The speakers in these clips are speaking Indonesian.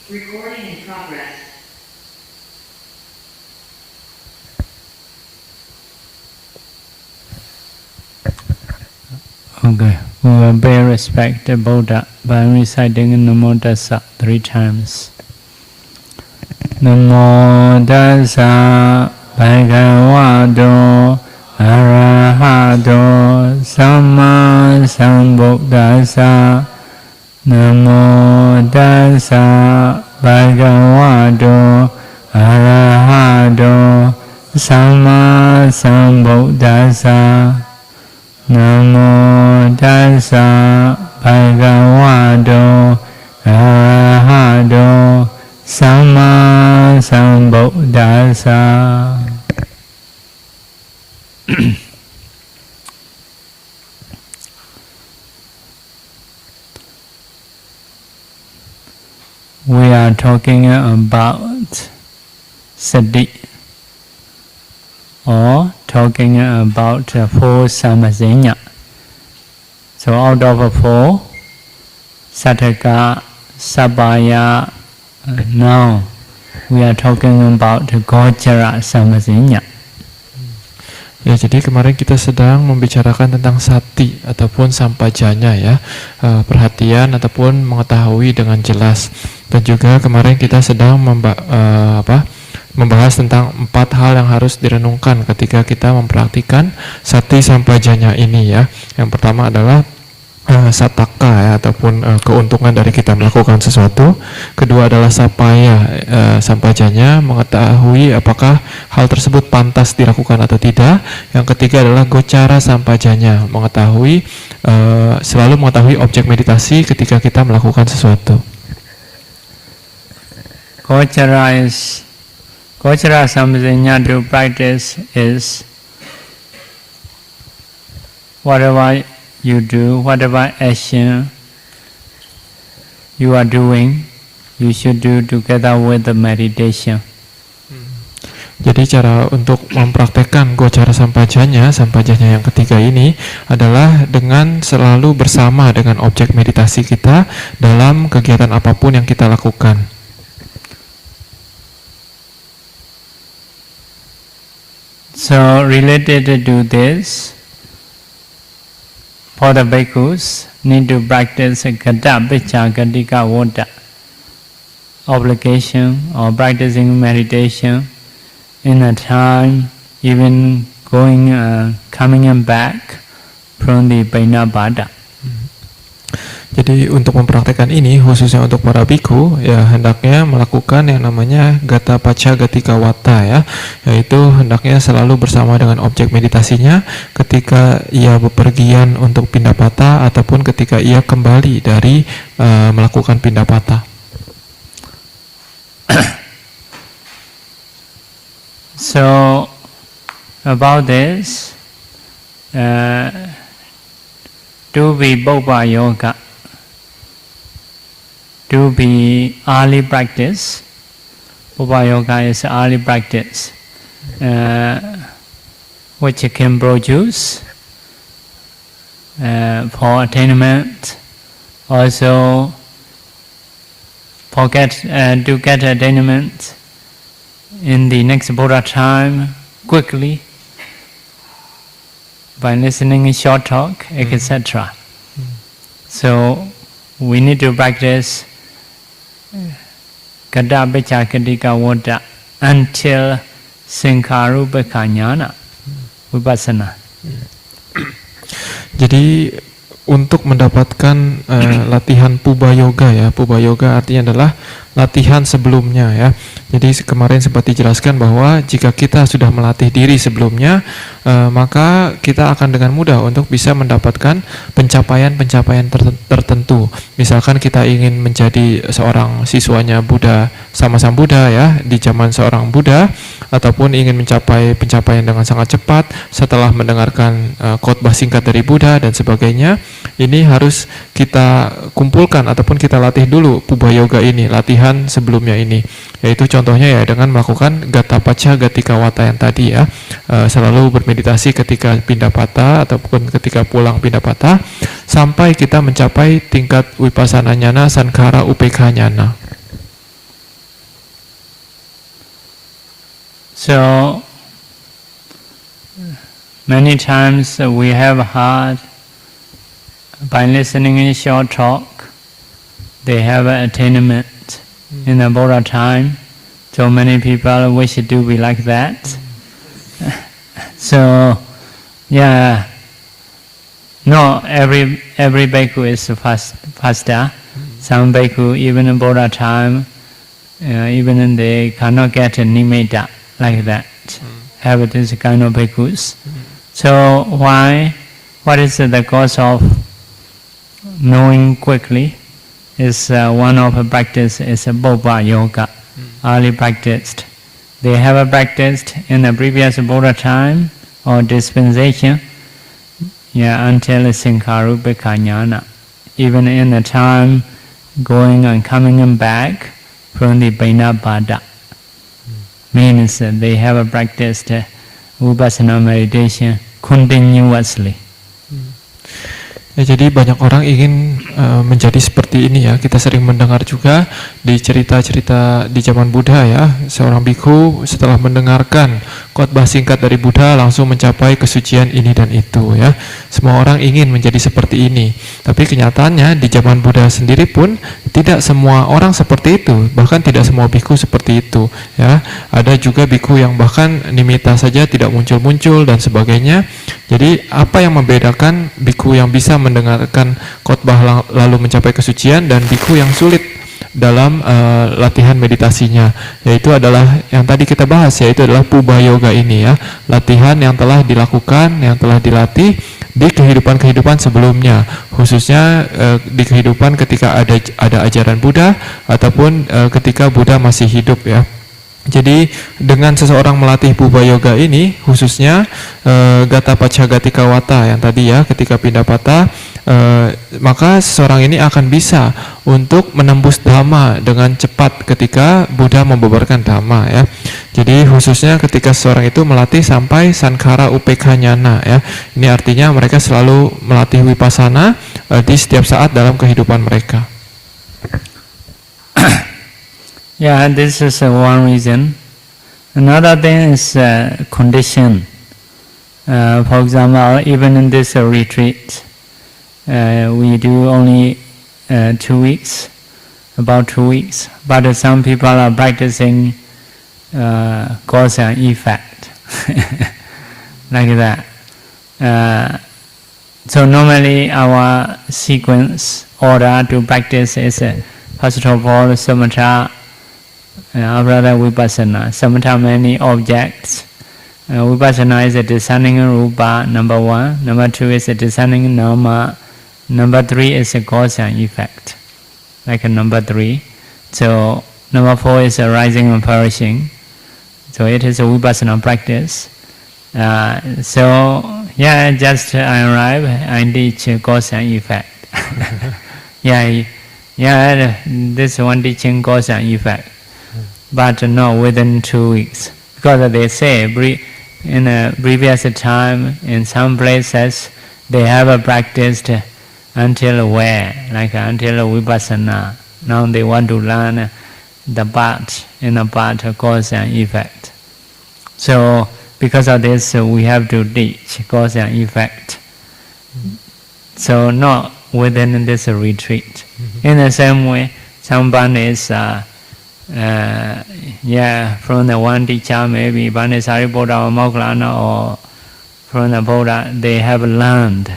Recording in progress. Okay, we will pay respect to Buddha by reciting Namo Tassa 3 times. Namo Tassa Bhagavato Arahato Samma Sambuddhassa. Namo Tassa Bhagavato Arahato Samma Sambuddhassa. Namo Tassa Bhagavato Arahato Samma Sambuddhassa. We are talking about sati, or talking about 4 samazenya. So out of 4, Sattaka, Sabaya, now we are talking about Gochara samazenya. Ya, jadi kemarin kita sedang membicarakan tentang sati ataupun sampajanya ya, perhatian ataupun mengetahui dengan jelas. Dan juga kemarin kita sedang membahas tentang 4 hal yang harus direnungkan ketika kita mempraktikkan sati sampajanya ini ya. Yang pertama adalah sataka ya, ataupun keuntungan dari kita melakukan sesuatu. Kedua adalah sapaya, sampajanya, mengetahui apakah hal tersebut pantas dilakukan atau tidak. Yang ketiga adalah gocara sampajanya, mengetahui selalu mengetahui objek meditasi ketika kita melakukan sesuatu. Gochara samazenya to practice is whatever you do, whatever action you are doing, you should do together with the meditation. Jadi cara untuk mempraktekkan gocara sampajanya yang ketiga ini adalah dengan selalu bersama dengan objek meditasi kita dalam kegiatan apapun yang kita lakukan. So related to this, for the bhikkhus need to practice gata picha gatika vada, obligation or practicing meditation in a time even going coming and back from the Painabhada. Jadi untuk mempraktekkan ini khususnya untuk para bhikkhu ya hendaknya melakukan yang namanya gata pacha gatika wata ya, yaitu hendaknya selalu bersama dengan objek meditasinya ketika ia bepergian untuk pindapata ataupun ketika ia kembali dari melakukan pindapata. So about this, to be Bhoppa yoga, to be early practice. Bhoppa yoga is early practice, which can produce for attainment, also to get attainment in the next Buddha time quickly by listening short talk, etc. So we need to practice Gata Picha Gatika Vada until Sankharupeka Jnana, Vipassana. Jadi untuk mendapatkan latihan Puba Yoga ya, Puba Yoga artinya adalah latihan sebelumnya ya. Jadi kemarin sempat dijelaskan bahwa jika kita sudah melatih diri sebelumnya, maka kita akan dengan mudah untuk bisa mendapatkan pencapaian-pencapaian tertentu. Misalkan kita ingin menjadi seorang siswanya Buddha sama Sang Buddha ya, di zaman seorang Buddha, ataupun ingin mencapai pencapaian dengan sangat cepat setelah mendengarkan khotbah singkat dari Buddha dan sebagainya. Ini harus kita kumpulkan ataupun kita latih dulu Puba Yoga ini, latihan sebelumnya ini. Yaitu contohnya ya dengan melakukan Gata Pacha Gatika Wata yang tadi ya, selalu bermeditasi ketika pindapata ataupun ketika pulang pindapata sampai kita mencapai tingkat Vipassana Jnana Sankhara Upekha Jnana. So many times we have heard by listening in short talk, they have an attainment in the Buddha time. So many people wish to be like that. So, yeah, no, every bhikkhu is faster. Some bhikkhu, even in Buddha time, even they cannot get a nimitta like that. Have this kind of bhikkhus. So why? What is the cause of knowing quickly? Is one of the practice is a Bhoppa yoga, early practiced. They have practiced in the previous Buddha time or dispensation, until Sankharuppeka Jnana. Even in the time going and coming and back from the Bainabhada. Means they have practiced Vipassana meditation continuously. Ya, jadi banyak orang ingin menjadi seperti ini ya. Kita sering mendengar juga di cerita-cerita di zaman Buddha ya. Seorang bhikkhu setelah mendengarkan khotbah singkat dari Buddha langsung mencapai kesucian ini dan itu ya. Semua orang ingin menjadi seperti ini. Tapi kenyataannya di zaman Buddha sendiri pun tidak semua orang seperti itu. Bahkan tidak semua bhikkhu seperti itu ya. Ada juga bhikkhu yang bahkan nimitta saja tidak muncul-muncul dan sebagainya. Jadi apa yang membedakan bhikkhu yang bisa mendengarkan khotbah lalu mencapai kesucian dan bhikkhu yang sulit dalam latihan meditasinya, yaitu adalah yang tadi kita bahas, yaitu adalah Puba Yoga ini ya, latihan yang telah dilakukan, yang telah dilatih di kehidupan-kehidupan sebelumnya, khususnya di kehidupan ketika ada ajaran Buddha ataupun ketika Buddha masih hidup ya. Jadi dengan seseorang melatih Puba Yoga ini, khususnya Gata Pacchagatika Wata yang tadi ya, ketika pindah patah, maka seseorang ini akan bisa untuk menembus Dhamma dengan cepat ketika Buddha membeberkan Dhamma ya. Jadi khususnya ketika seseorang itu melatih sampai Sankhara Upekha Jnana ya. Ini artinya mereka selalu melatih Vipassana di setiap saat dalam kehidupan mereka. Yeah, this is one reason. Another thing is condition. For example, even in this retreat, we do only 2 weeks, about 2 weeks. But some people are practicing cause and effect, like that. So normally our sequence order to practice is first of all samatha. After that Vipassana. Samatha many objects. Vipassana is a discerning rupa, number 1. Number 2 is a discerning nama. Number 3 is a cause and effect, like a number 3. So number 4 is a rising and perishing. So it is a Vipassana practice. So yeah, just I arrive and teach cause and effect. yeah, this one teaching cause and effect. But not within 2 weeks, because they say in a previous time in some places they have practiced until where, like until Vipassana. Now they want to learn the part of cause and effect. So because of this we have to teach cause and effect. So not within this retreat. In the same way, someone is from the one teacher, maybe Sariputta or Moggallana, or from the Buddha, they have learned.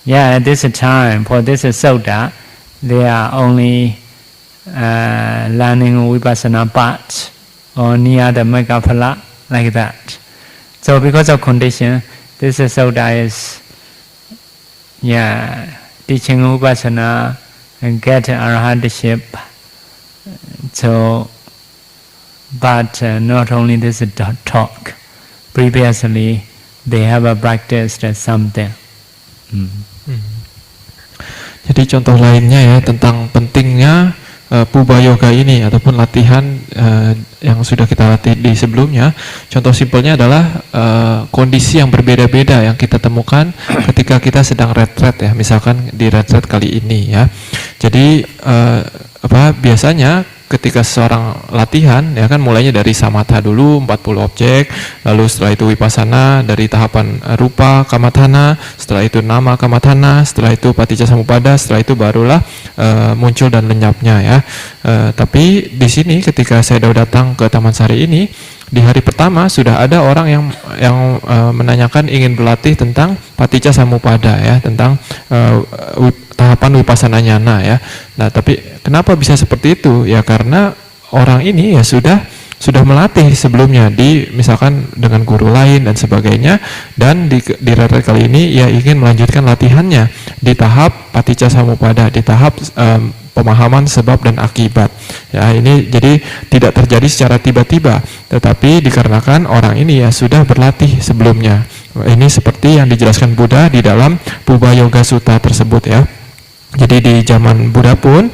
At this time, for this sutta, they are only learning Vipassana part or near the Meghaphala, like that. So because of condition, this sutta is teaching Vipassana and get arhatship. So, but not only this talk, previously they have practiced something. Jadi contoh lainnya ya tentang pentingnya Puba Yoga ini ataupun latihan yang sudah kita latih di sebelumnya. Contoh simpelnya adalah kondisi yang berbeda-beda yang kita temukan ketika kita sedang retret ya, misalkan di retret kali ini ya. Jadi biasanya ketika seseorang latihan ya kan mulainya dari samatha dulu 40 objek, lalu setelah itu vipassana dari tahapan rupa kamathana, setelah itu nama kamathana, setelah itu paticca samuppada, setelah itu barulah muncul dan lenyapnya ya. Tapi di sini ketika saya datang ke Taman Sari ini di hari pertama sudah ada orang yang menanyakan ingin berlatih tentang paticca samuppada ya, tentang tahapan vipassana nyana ya. Nah, tapi kenapa bisa seperti itu? Ya karena orang ini ya sudah melatih sebelumnya misalkan dengan guru lain dan sebagainya, dan di retret kali ini ia ingin melanjutkan latihannya di tahap paticca samuppada, di tahap pemahaman sebab dan akibat. Ya, ini jadi tidak terjadi secara tiba-tiba, tetapi dikarenakan orang ini ya sudah berlatih sebelumnya. Ini seperti yang dijelaskan Buddha di dalam Puba Yoga Sutta tersebut ya. Jadi di zaman Buddha pun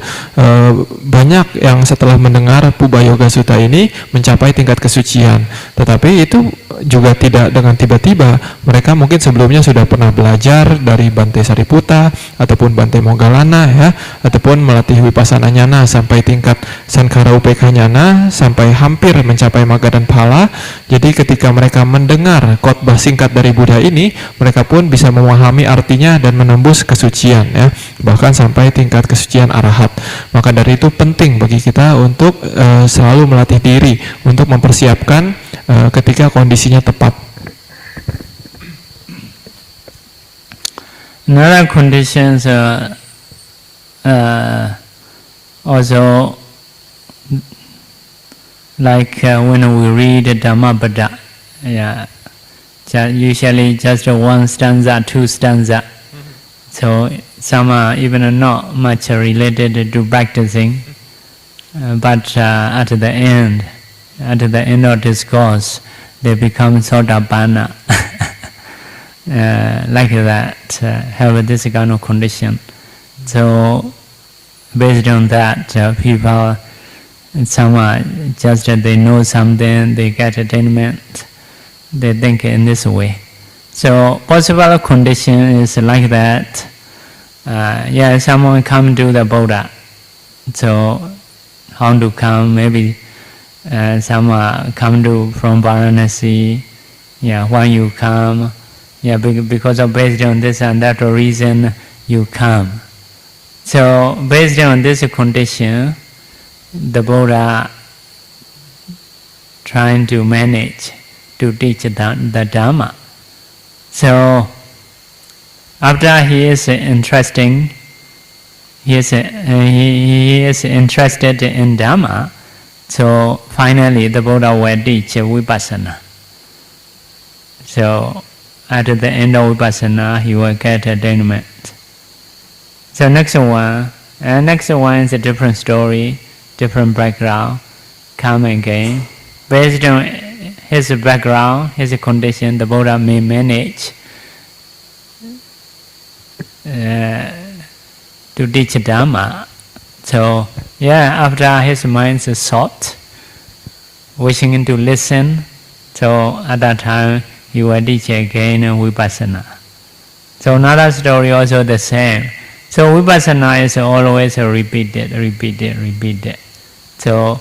banyak yang setelah mendengar Puba Yoga Sutta ini mencapai tingkat kesucian. Tetapi itu juga tidak dengan tiba-tiba. Mereka mungkin sebelumnya sudah pernah belajar dari Bante Sariputta ataupun Bante Moggallana ya, ataupun melatih Vipassana Nyana sampai tingkat Sankhara Upekha Nyana sampai hampir mencapai Magga dan Phala. Jadi ketika mereka mendengar khotbah singkat dari Buddha ini, mereka pun bisa memahami artinya dan menembus kesucian ya, bahkan sampai tingkat kesucian arahat. Maka dari itu penting bagi kita untuk selalu melatih diri untuk mempersiapkan ketika kondisinya tepat. Another conditions also like when we read Dhammapada, yeah, usually just one stanza, two stanza. So some are even not much related to practicing, but at the end of discourse, they become Sotapanna. Like that, have this kind of condition. So based on that, people, some are just they know something, they get attainment, they think in this way. So possible condition is like that. Yeah, someone come to the Buddha. So how to come? Maybe some come to from Varanasi. Yeah, when you come, yeah, because of based on this and that reason you come. So based on this condition, the Buddha trying to manage to teach the Dhamma. So after he is interested in Dhamma, so finally the Buddha will teach Vipassana. So at the end of Vipassana, he will get attainment. So next one is a different story, different background, come again. Based on his background, his condition, the Buddha may manage to teach Dhamma. So, yeah, after his mind is sought, wishing to listen, so at that time he will teach again Vipassana. So another story also the same. So Vipassana is always repeated. So,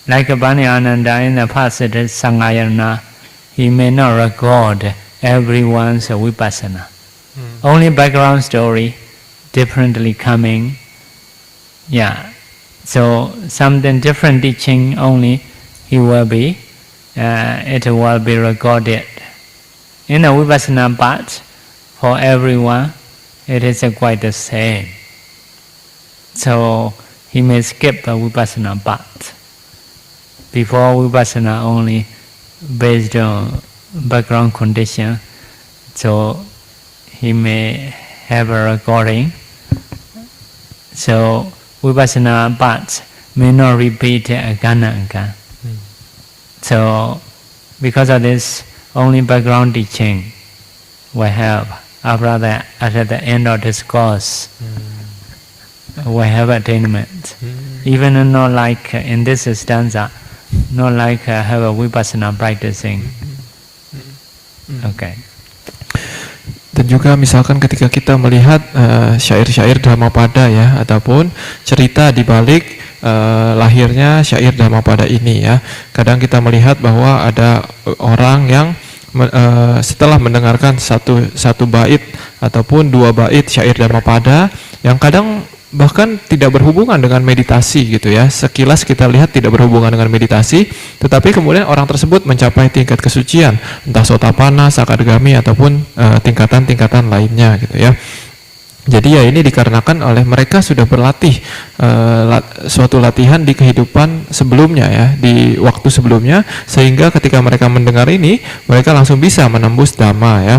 like Bani-Ananda in the past Sanghayana, he may not record everyone's Vipassana. Only background story, differently coming. Yeah, so something different teaching only, it will be recorded. In the Vipassana part, for everyone, it is quite the same. So he may skip the Vipassana part. Before Vipassana only based on background condition, so he may have a recording. So Vipassana parts may not repeat again and again. So because of this, only background teaching will have. After that, at the end of this course, we have attainment. Even not like in this stanza, not like have a Vipassana practicing. Okay. Dan juga misalkan ketika kita melihat syair-syair Dhammapada ya, ataupun cerita di balik lahirnya syair Dhammapada ini ya. Kadang kita melihat bahwa ada orang yang setelah mendengarkan satu bait ataupun 2 bait syair Dhammapada yang kadang bahkan tidak berhubungan dengan meditasi gitu ya. Sekilas kita lihat tidak berhubungan dengan meditasi, tetapi kemudian orang tersebut mencapai tingkat kesucian, entah Sotapanna, Sakadagami ataupun tingkatan-tingkatan lainnya gitu ya. Jadi ya ini dikarenakan oleh mereka sudah berlatih suatu latihan di kehidupan sebelumnya ya, di waktu sebelumnya, sehingga ketika mereka mendengar ini mereka langsung bisa menembus Dhamma ya.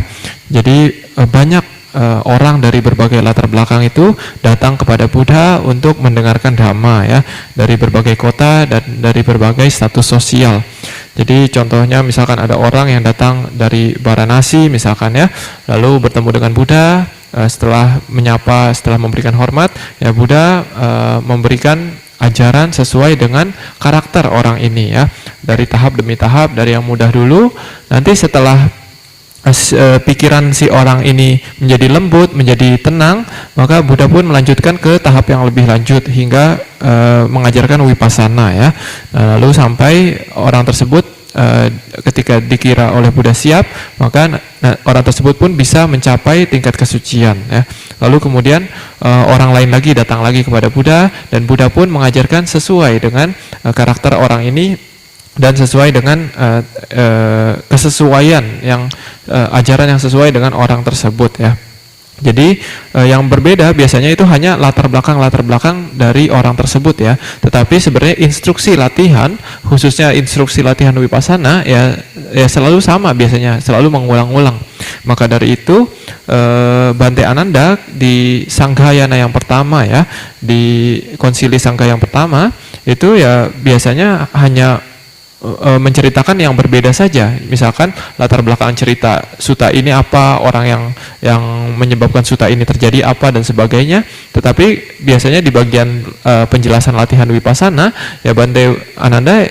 Jadi banyak orang dari berbagai latar belakang itu datang kepada Buddha untuk mendengarkan Dhamma ya, dari berbagai kota dan dari berbagai status sosial. Jadi contohnya misalkan ada orang yang datang dari Varanasi misalkan ya, lalu bertemu dengan Buddha, setelah menyapa, setelah memberikan hormat ya, Buddha memberikan ajaran sesuai dengan karakter orang ini ya, dari tahap demi tahap, dari yang mudah dulu, nanti setelah pikiran si orang ini menjadi lembut, menjadi tenang, maka Buddha pun melanjutkan ke tahap yang lebih lanjut hingga mengajarkan Vipassana ya. Lalu sampai orang tersebut ketika dikira oleh Buddha siap, maka orang tersebut pun bisa mencapai tingkat kesucian ya. Lalu kemudian orang lain lagi datang lagi kepada Buddha, dan Buddha pun mengajarkan sesuai dengan karakter orang ini dan sesuai dengan kesesuaian yang ajaran yang sesuai dengan orang tersebut ya. Jadi yang berbeda biasanya itu hanya latar belakang dari orang tersebut ya. Tetapi sebenarnya instruksi latihan, khususnya instruksi latihan Vipassana ya selalu sama biasanya, selalu mengulang-ulang. Maka dari itu Bante Ananda di Sanghayana yang pertama ya, di konsili Sangha yang pertama itu ya biasanya hanya menceritakan yang berbeda saja. Misalkan latar belakang cerita suta ini apa, orang yang menyebabkan suta ini terjadi apa dan sebagainya. Tetapi biasanya di bagian penjelasan latihan Vipassana ya Bante Ananda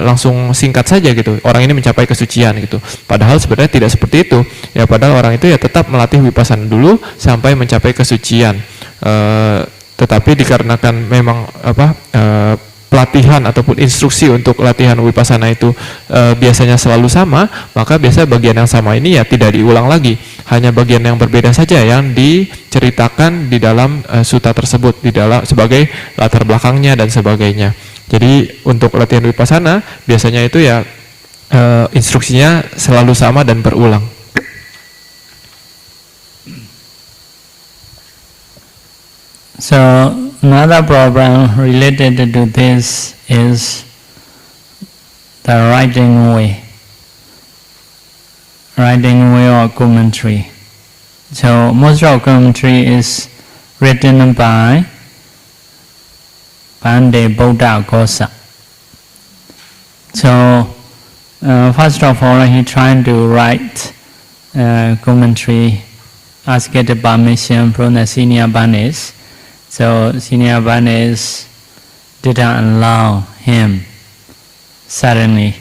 langsung singkat saja gitu, orang ini mencapai kesucian gitu. Padahal sebenarnya tidak seperti itu ya, padahal orang itu ya tetap melatih Vipassana dulu sampai mencapai kesucian. Tetapi dikarenakan memang pelatihan ataupun instruksi untuk latihan Vipassana itu biasanya selalu sama, maka biasa bagian yang sama ini ya tidak diulang lagi, hanya bagian yang berbeda saja yang diceritakan di dalam sutta tersebut, di dalam sebagai latar belakangnya dan sebagainya. Jadi untuk latihan Vipassana biasanya itu ya instruksinya selalu sama dan berulang. So another problem related to this is the writing way or commentary. So most of commentary is written by Bhante Buddha Ghosa. So first of all, he tried to write commentary, asked permission from the senior Bhanes. So senior Bhanes didn't allow him suddenly.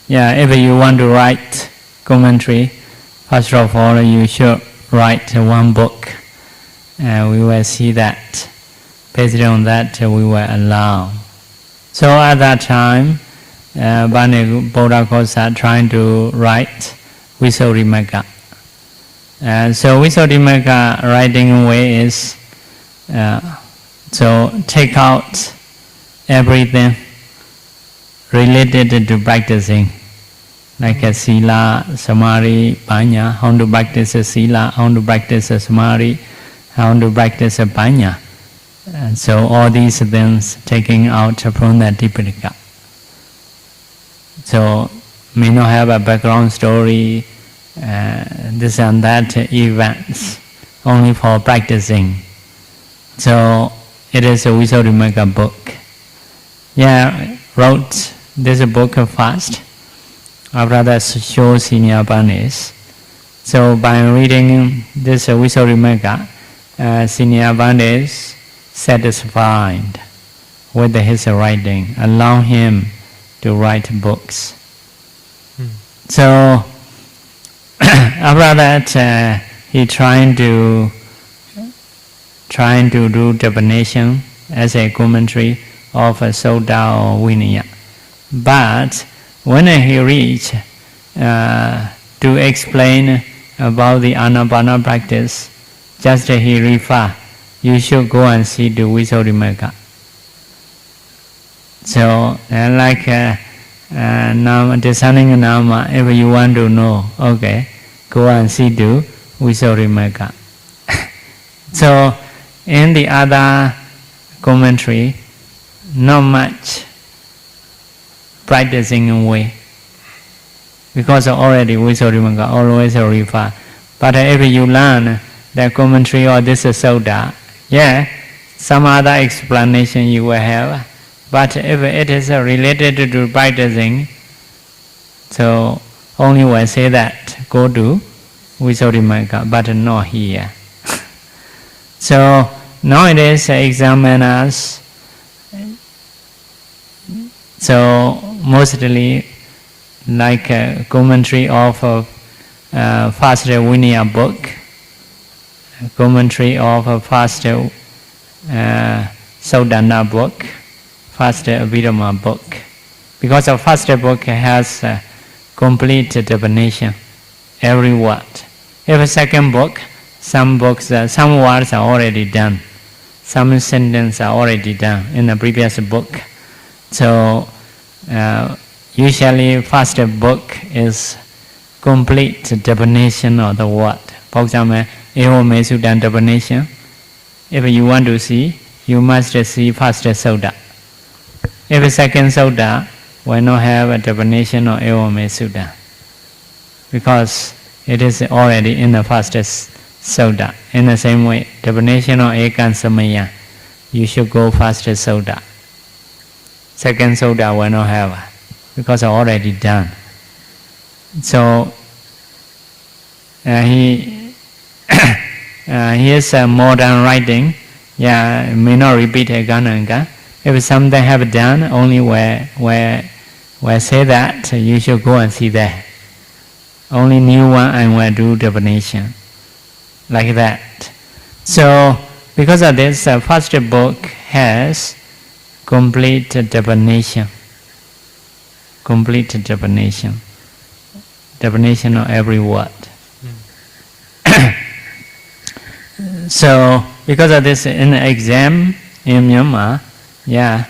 Yeah, if you want to write commentary, first of all you should write one book. We will see that. Based on that, we will allow. So at that time, Bhante Buddha Ghosa trying to write Visuddhimagga. So Visuddhimagga writing way is so take out everything related to practicing, like a sila, samadhi, panya, how to practice a sila, how to practice a samadhi, how to practice a panya. And so all these things taking out from the Tipitaka. So may not have a background story, this and that events, only for practicing. So it is a Visuddhimagga book. Yeah, wrote this book fast after that show senior Bhanes. So by reading this Visuddhimagga, senior Bhanes satisfied with his writing, allow him to write books. So after that, he trying to do definition as a commentary of Soda or Vinaya. But when he reached to explain about the Anapana practice, just he refer, you should go and see the Visuddhimagga. So like Nama, discerning Nama, if you want to know, okay, go and see the Visuddhimagga. So in the other commentary, not much practicing way, because already Visuddhimagga always refer. But if you learn the commentary or this Sutta, yeah, some other explanation you will have. But if it is related to practicing, so only will say that go to Visuddhimagga, but not here. So nowadays examiners, so mostly like a commentary of First Vinaya book, commentary of First Saudana book, First Abhidhamma book. Because the first book has complete definition, every word. If a second book, some books, some words are already done, some sentences are already done in the previous book. So usually first book is complete definition of the word. For example, Eva Sutta definition. If you want to see, you must see first Sutta. If a second Sutta will not have a definition of Eva Sutta, because it is already in the first Sutta. In the same way, definition of Ekan Samaya, you should go first Sutta. Second Sutta will not have, because already done. So he is a modern writing, yeah, may not repeat again and again. If something have done, only where say that, you should go and see that. Only new one and will do definition, like that. So because of this, first book has complete definition of every word. So because of this, in the exam in Myanmar, yeah,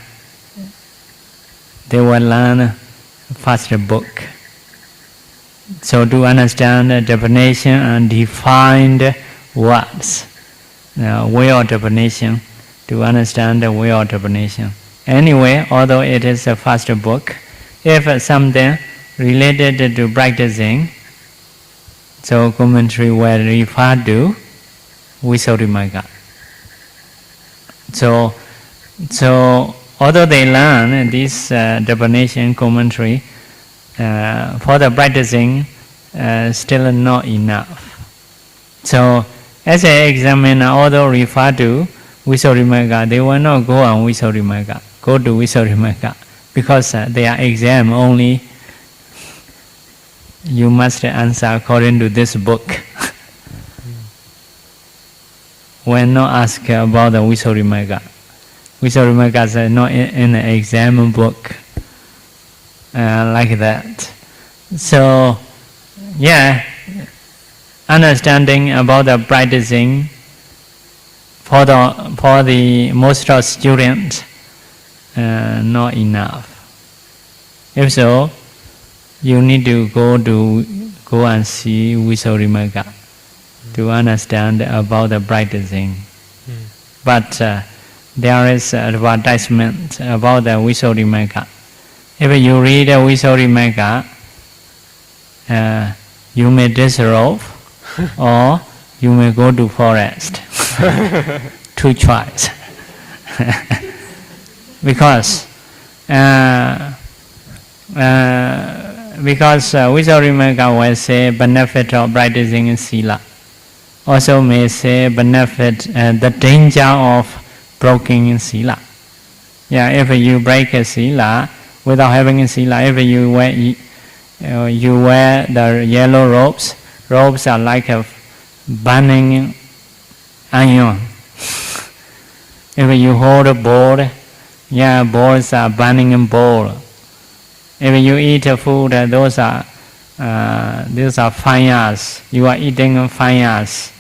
they will learn first book. So to understand the definition and defined words, way of definition, to understand the way of definition. Anyway, although it is a first book, if something related to practicing, so commentary will refer to Visuddhimagga. So although they learn this definition commentary, for the practicing, still not enough. So as an examiner, although refer to Visuddhimagga, they will not go on Visuddhimagga, go to Visuddhimagga, because their exam only you must answer according to this book. Will not ask about the Visuddhimagga. Visuddhimagga is not in the exam book, like that. So, yeah, understanding about the practicing for the most of students, not enough. If so, you need to go and see Visuddhimagga to understand about the practicing. But there is advertisement about the Visuddhimagga. If you read the Visuddhimagga, you may disrobe or you may go to forest. Two choice. Because Visuddhimagga will say benefit of practicing Sila. Also may say benefit, the danger of breaking Sila. Yeah, if you break a Sila without having a Sila, if you wear the yellow robes are like a burning iron. If you hold a board, Yeah, balls are burning in bowl. If you eat a food, those are fires. You are eating fires.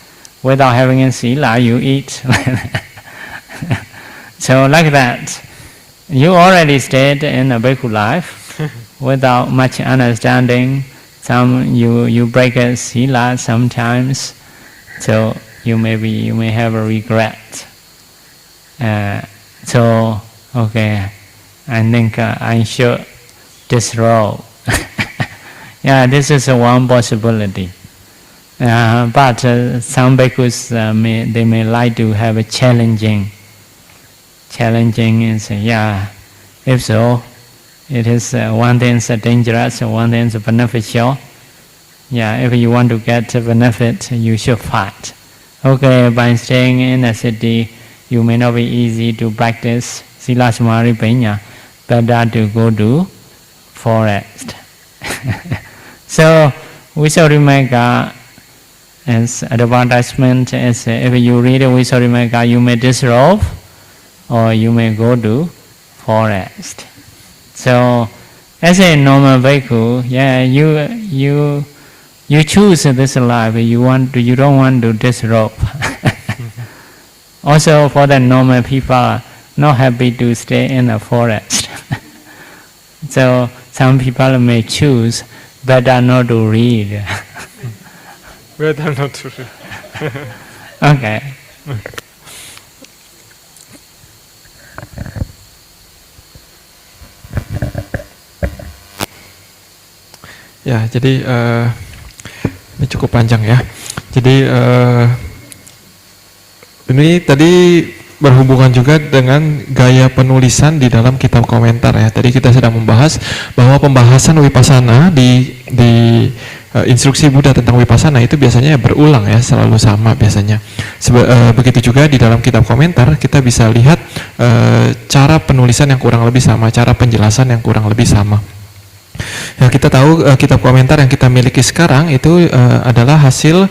Without having a sila, you eat. So like that, you already stayed in a bhikkhu life without much understanding. You break a sila sometimes, so you may have a regret. So okay, I think I should disrobe. Yeah, this is one possibility. But some bhikkhus may like to have a challenging. Challenging is if so, it is one thing is dangerous, one thing is beneficial. Yeah, if you want to get a benefit, you should fight. Okay, by staying in a city, you may not be easy to practice Sila Samadhi Panya. Better to go to forest. So, Visuddhimagga as advertisement is if you read Visuddhimagga, you may disrobe or you may go to forest. So, as a normal bhikkhu, you choose this life. You don't want to disrobe. Also, for the normal people, not happy to stay in the forest. So, some people may choose better not to read. Better not to read. Okay. Ya, jadi ini cukup panjang ya. Jadi ini tadi berhubungan juga dengan gaya penulisan di dalam kitab komentar ya. Tadi kita sedang membahas bahwa pembahasan Vipassana di instruksi Buddha tentang Vipassana itu biasanya berulang ya, selalu sama biasanya. Begitu juga di dalam kitab komentar kita bisa lihat cara penulisan yang kurang lebih sama, cara penjelasan yang kurang lebih sama. Ya, kita tahu kitab komentar yang kita miliki sekarang itu adalah hasil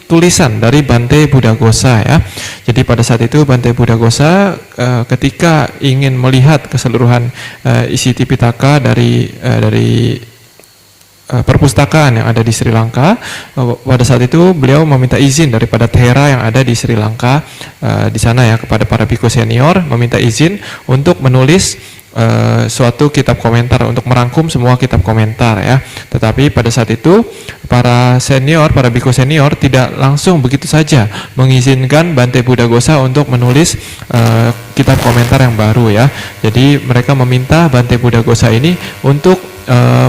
tulisan dari Bante Buddhaghosa ya. Jadi pada saat itu Bante Buddhaghosa ketika ingin melihat keseluruhan isi Tipitaka dari perpustakaan yang ada di Sri Lanka, pada saat itu beliau meminta izin daripada Thera yang ada di Sri Lanka di sana ya, kepada para bhikkhu senior, meminta izin untuk menulis suatu kitab komentar, untuk merangkum semua kitab komentar ya. Tetapi pada saat itu para bhikkhu senior tidak langsung begitu saja mengizinkan Bante Buddhaghosa untuk menulis kitab komentar yang baru ya. Jadi mereka meminta Bante Buddhaghosa ini untuk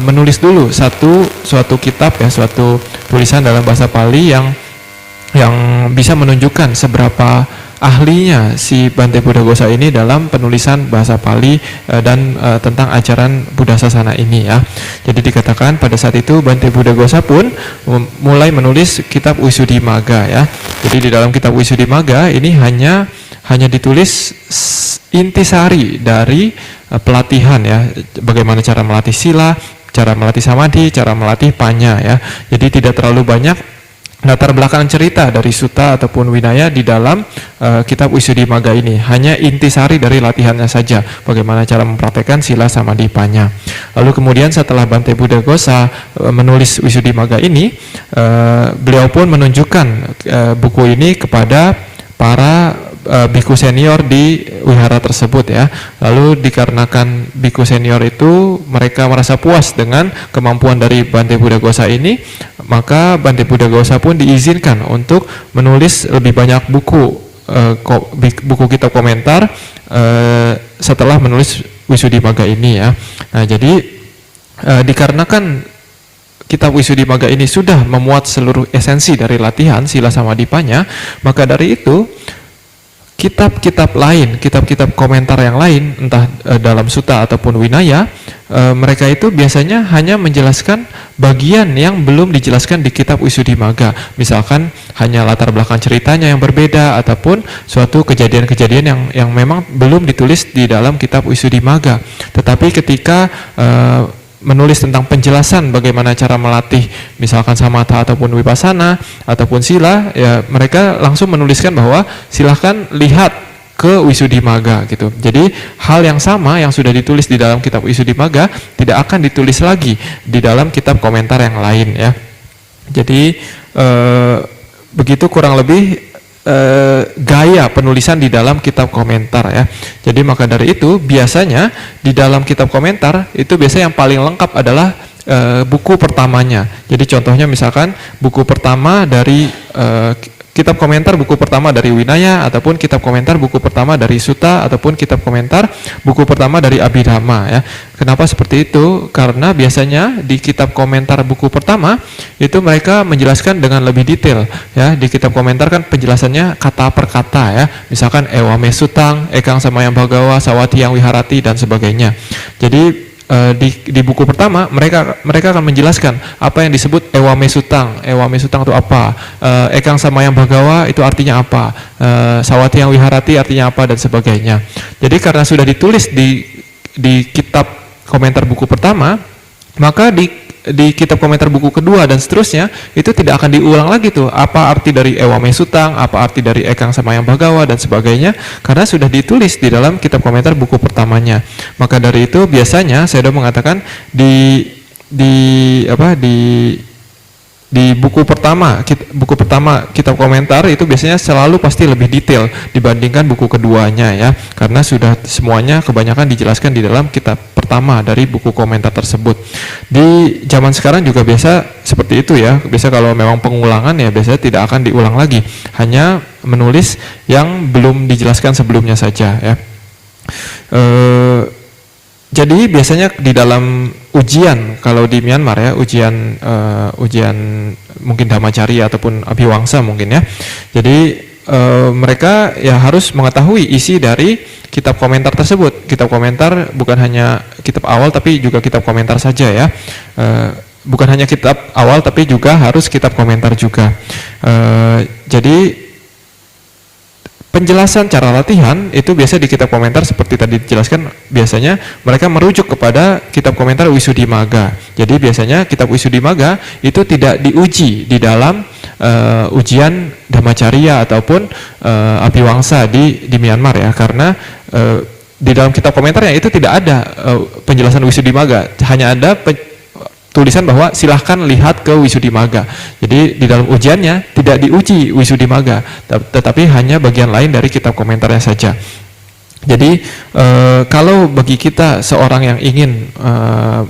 menulis dulu suatu kitab ya, suatu tulisan dalam bahasa Pali yang bisa menunjukkan seberapa ahlinya si Bante Buddhaghosa ini dalam penulisan bahasa Pali dan tentang ajaran Buddha Sasana ini ya. Jadi dikatakan pada saat itu Bante Buddhaghosa pun mulai menulis kitab Visuddhimagga ya. Jadi di dalam kitab Visuddhimagga ini hanya ditulis intisari dari pelatihan ya, bagaimana cara melatih sila, cara melatih samadhi, cara melatih panya ya. Jadi tidak terlalu banyak latar belakang cerita dari sutta ataupun winaya di dalam kitab Visuddhimagga ini, hanya intisari dari latihannya saja, bagaimana cara mempraktekkan sila samadhi panya. Lalu kemudian setelah Bante Buddhaghosa menulis Visuddhimagga ini, beliau pun menunjukkan buku ini kepada para bhikkhu senior di wihara tersebut ya. Lalu dikarenakan bhikkhu senior itu mereka merasa puas dengan kemampuan dari Bante Buddhaghosa ini, maka Bante Buddhaghosa pun diizinkan untuk menulis lebih banyak buku kitab komentar setelah menulis Visuddhimagga ini ya. Nah, jadi dikarenakan kitab Visuddhimagga ini sudah memuat seluruh esensi dari latihan sila samadhi panya, maka dari itu kitab-kitab lain, kitab-kitab komentar yang lain, entah dalam sutta ataupun winaya, mereka itu biasanya hanya menjelaskan bagian yang belum dijelaskan di kitab Visuddhimagga. Misalkan hanya latar belakang ceritanya yang berbeda, ataupun suatu kejadian-kejadian yang memang belum ditulis di dalam kitab Visuddhimagga. Tetapi ketika menulis tentang penjelasan bagaimana cara melatih misalkan samatha ataupun vipassana ataupun sila ya, mereka langsung menuliskan bahwa silahkan lihat ke Wisuddhimagga gitu. Jadi hal yang sama yang sudah ditulis di dalam kitab Wisuddhimagga tidak akan ditulis lagi di dalam kitab komentar yang lain ya. Jadi begitu kurang lebih gaya penulisan di dalam kitab komentar ya. Jadi maka dari itu biasanya di dalam kitab komentar itu biasanya yang paling lengkap adalah buku pertamanya. Jadi contohnya misalkan buku pertama dari kitab komentar buku pertama dari Winaya, ataupun kitab komentar buku pertama dari Sutta, ataupun kitab komentar buku pertama dari Abhidhamma ya. Kenapa seperti itu? Karena biasanya di kitab komentar buku pertama itu mereka menjelaskan dengan lebih detail ya. Di kitab komentar kan penjelasannya kata per kata ya. Misalkan Ewame Sutang, Ekang Samayang Bhagawa, Sawatiyang Wiharati dan sebagainya. Jadi di buku pertama mereka akan menjelaskan apa yang disebut Ewame Sutang. Ewame Sutang itu apa? Ekang Samayang Bhagawa itu artinya apa? Sawatiyang Wiharati artinya apa dan sebagainya. Jadi karena sudah ditulis di kitab komentar buku pertama, maka di kitab komentar buku kedua dan seterusnya itu tidak akan diulang lagi tuh apa arti dari Ewame Sutang, apa arti dari Ekang Samayang Bhagawa dan sebagainya, karena sudah ditulis di dalam kitab komentar buku pertamanya. Maka dari itu biasanya saya sudah mengatakan di buku pertama kitab komentar itu biasanya selalu pasti lebih detail dibandingkan buku keduanya ya, karena sudah semuanya kebanyakan dijelaskan di dalam kitab pertama dari buku komentar tersebut. Di zaman sekarang juga biasa seperti itu ya, biasa kalau memang pengulangan ya biasanya tidak akan diulang lagi, hanya menulis yang belum dijelaskan sebelumnya saja ya. Jadi biasanya di dalam ujian kalau di Myanmar ya, ujian mungkin Dhammacharya ataupun Abhiwangsa mungkin ya. Jadi mereka ya harus mengetahui isi dari kitab komentar tersebut. Kitab komentar bukan hanya kitab awal tapi juga kitab komentar saja ya. Bukan hanya kitab awal tapi juga harus kitab komentar juga. Jadi penjelasan cara latihan itu biasa di kitab komentar seperti tadi dijelaskan, biasanya mereka merujuk kepada kitab komentar Wisuddhimagga. Jadi biasanya kitab Wisuddhimagga itu tidak diuji di dalam ujian Dhammacharya ataupun Abhiwangsa di Myanmar ya, karena di dalam kitab komentarnya itu tidak ada penjelasan Wisuddhimagga, hanya ada tulisan bahwa silahkan lihat ke Wisuddhimagga. Jadi di dalam ujiannya tidak diuji Wisuddhimagga, tetapi hanya bagian lain dari kitab komentarnya saja. Jadi kalau bagi kita seorang yang ingin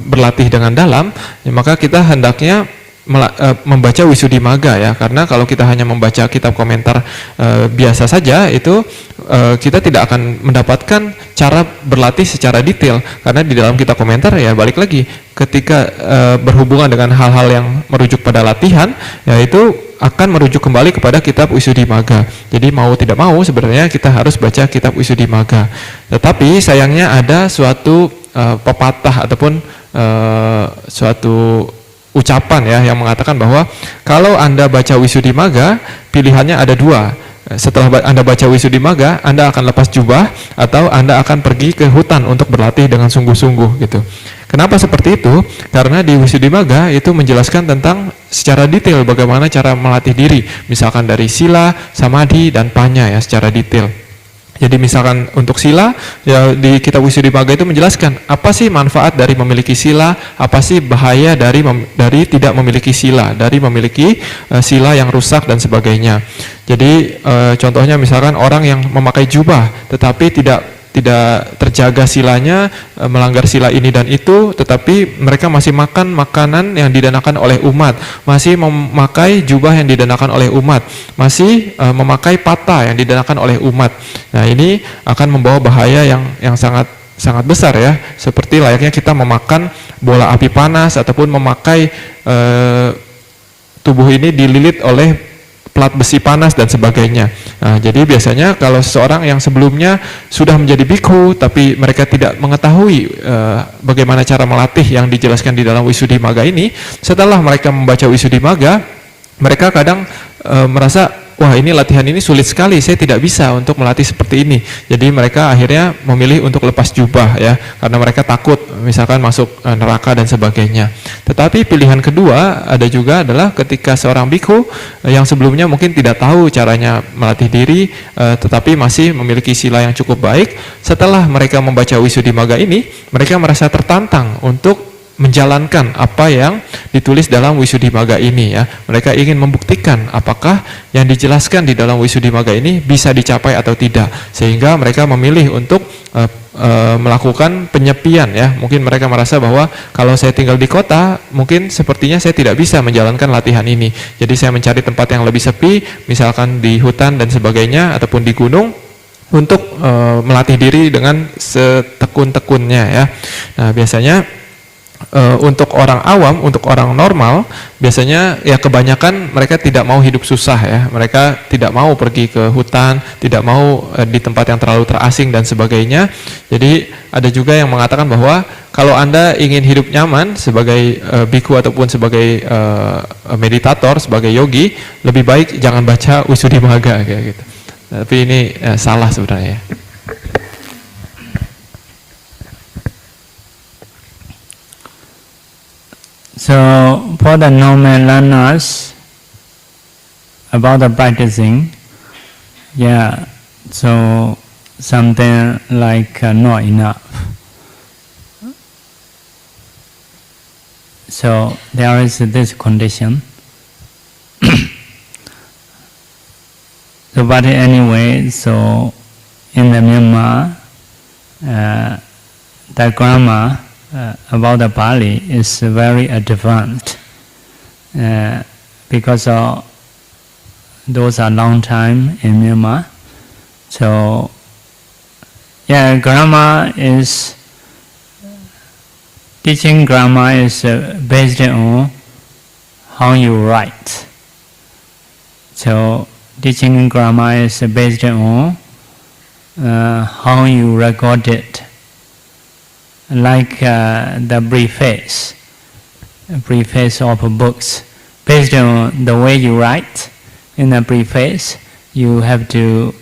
berlatih dengan dalam, ya maka kita hendaknya membaca Wisuddhimagga ya, karena kalau kita hanya membaca kitab komentar biasa saja itu kita tidak akan mendapatkan cara berlatih secara detail, karena di dalam kitab komentar ya balik lagi ketika berhubungan dengan hal-hal yang merujuk pada latihan, yaitu akan merujuk kembali kepada kitab Wisuddhimagga. Jadi mau tidak mau sebenarnya kita harus baca kitab Wisuddhimagga. Tetapi sayangnya ada suatu pepatah ataupun suatu ucapan ya yang mengatakan bahwa kalau Anda baca Wisuddhimagga, pilihannya ada dua. Setelah Anda baca Wisuddhimagga, Anda akan lepas jubah atau Anda akan pergi ke hutan untuk berlatih dengan sungguh-sungguh gitu. Kenapa seperti itu? Karena di Wisuddhimagga itu menjelaskan tentang secara detail bagaimana cara melatih diri, misalkan dari sila, samadhi dan panya ya secara detail. Jadi misalkan untuk sila, ya di kitab Wisuddhimagga itu menjelaskan apa sih manfaat dari memiliki sila, apa sih bahaya dari tidak memiliki sila, dari memiliki sila yang rusak dan sebagainya. Jadi contohnya misalkan orang yang memakai jubah tetapi tidak terjaga silanya, melanggar sila ini dan itu, tetapi mereka masih makan makanan yang didanakan oleh umat, masih memakai jubah yang didanakan oleh umat, masih memakai pata yang didanakan oleh umat. Nah ini akan membawa bahaya yang sangat besar ya, seperti layaknya kita memakan bola api panas ataupun memakai tubuh ini dililit oleh plat besi panas dan sebagainya. Nah, jadi biasanya kalau seseorang yang sebelumnya sudah menjadi bhikkhu tapi mereka tidak mengetahui bagaimana cara melatih yang dijelaskan di dalam Wisuddhimagga ini, setelah mereka membaca Wisuddhimagga, mereka kadang merasa wah ini latihan ini sulit sekali, saya tidak bisa untuk melatih seperti ini. Jadi mereka akhirnya memilih untuk lepas jubah ya, karena mereka takut misalkan masuk neraka dan sebagainya. Tetapi pilihan kedua ada juga adalah ketika seorang bikhu yang sebelumnya mungkin tidak tahu caranya melatih diri, tetapi masih memiliki sila yang cukup baik, setelah mereka membaca Visuddhimagga ini, mereka merasa tertantang untuk menjalankan apa yang ditulis dalam Visuddhimagga ini ya. Mereka ingin membuktikan apakah yang dijelaskan di dalam Visuddhimagga ini bisa dicapai atau tidak, sehingga mereka memilih untuk melakukan penyepian ya. Mungkin mereka merasa bahwa kalau saya tinggal di kota, mungkin sepertinya saya tidak bisa menjalankan latihan ini. Jadi saya mencari tempat yang lebih sepi, misalkan di hutan dan sebagainya ataupun di gunung, untuk melatih diri dengan setekun-tekunnya ya. Nah, biasanya untuk orang awam, untuk orang normal, biasanya ya kebanyakan mereka tidak mau hidup susah ya. Mereka tidak mau pergi ke hutan, tidak mau di tempat yang terlalu terasing dan sebagainya. Jadi ada juga yang mengatakan bahwa kalau Anda ingin hidup nyaman sebagai bhikkhu ataupun sebagai meditator, sebagai yogi, lebih baik jangan baca Visuddhimagga kayak gitu. Tapi ini salah sebenarnya. So for the normal learners about the practicing, yeah, so something like not enough. So there is this condition. So but anyway, so in the Myanmar, the grammar about the Pali is very advanced because those are long time in Myanmar. So yeah, grammar is teaching grammar is based on how you write. So teaching grammar is based on how you record it. Like the preface of books, based on the way you write in the preface, you have to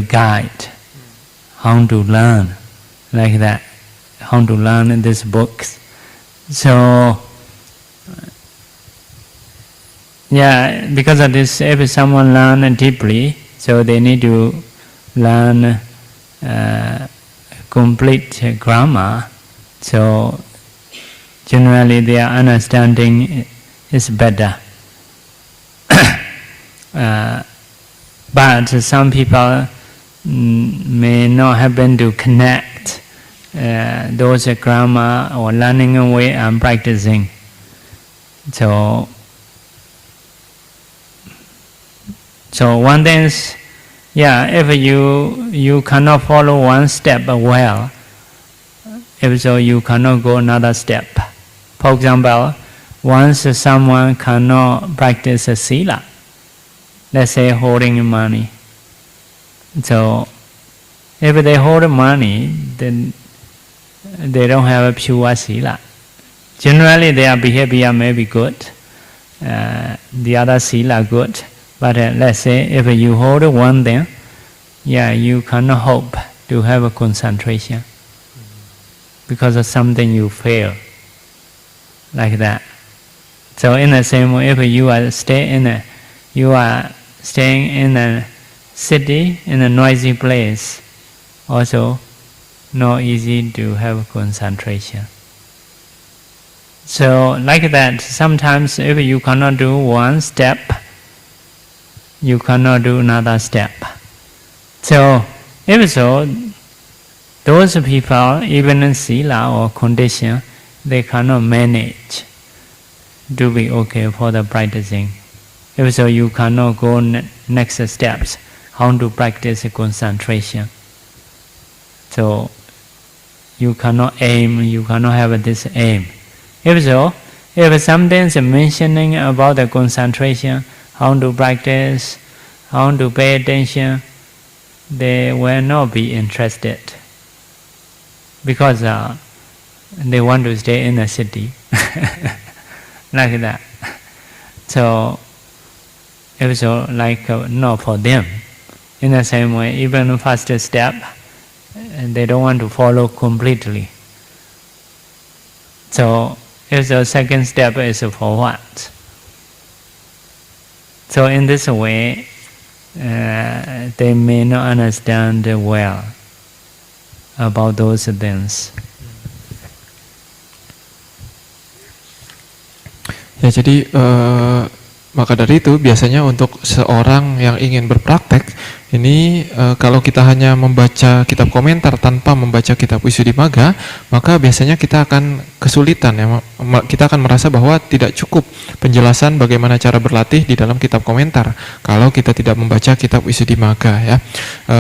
guide how to learn, like that, how to learn these books. So yeah, because of this, if someone learn deeply, so they need to learn complete grammar, so generally their understanding is better. But some people may not happen to connect those grammar or learning away and practicing. So one thing is, yeah, if you cannot follow one step well, if so you cannot go another step. For example, once someone cannot practice a sila, let's say holding money. So if they hold money, then they don't have a pure sila. Generally their behavior may be good, the other sila good. But let's say if you hold one thing, yeah, you cannot hope to have a concentration because of something you fail, like that. So in the same way, if you are staying in a city, in a noisy place, also not easy to have concentration. So like that, sometimes if you cannot do one step, you cannot do another step. So, if so, those people, even in sila or condition, they cannot manage to be okay for the practicing. If so, you cannot go next steps, how to practice concentration. So, you cannot aim, you cannot have this aim. If so, if something is mentioning about the concentration, how to practice, how to pay attention, they will not be interested because they want to stay in the city, like that. So, also like not for them. In the same way, even the first step, they don't want to follow completely. So if the second step is for what? So in this way, they may not understand well about those things. Ya, jadi maka dari itu biasanya untuk seorang yang ingin berpraktek ini kalau kita hanya membaca kitab komentar tanpa membaca kitab Visuddhimagga, maka biasanya kita akan kesulitan ya, kita akan merasa bahwa tidak cukup penjelasan bagaimana cara berlatih di dalam kitab komentar kalau kita tidak membaca kitab Visuddhimagga ya.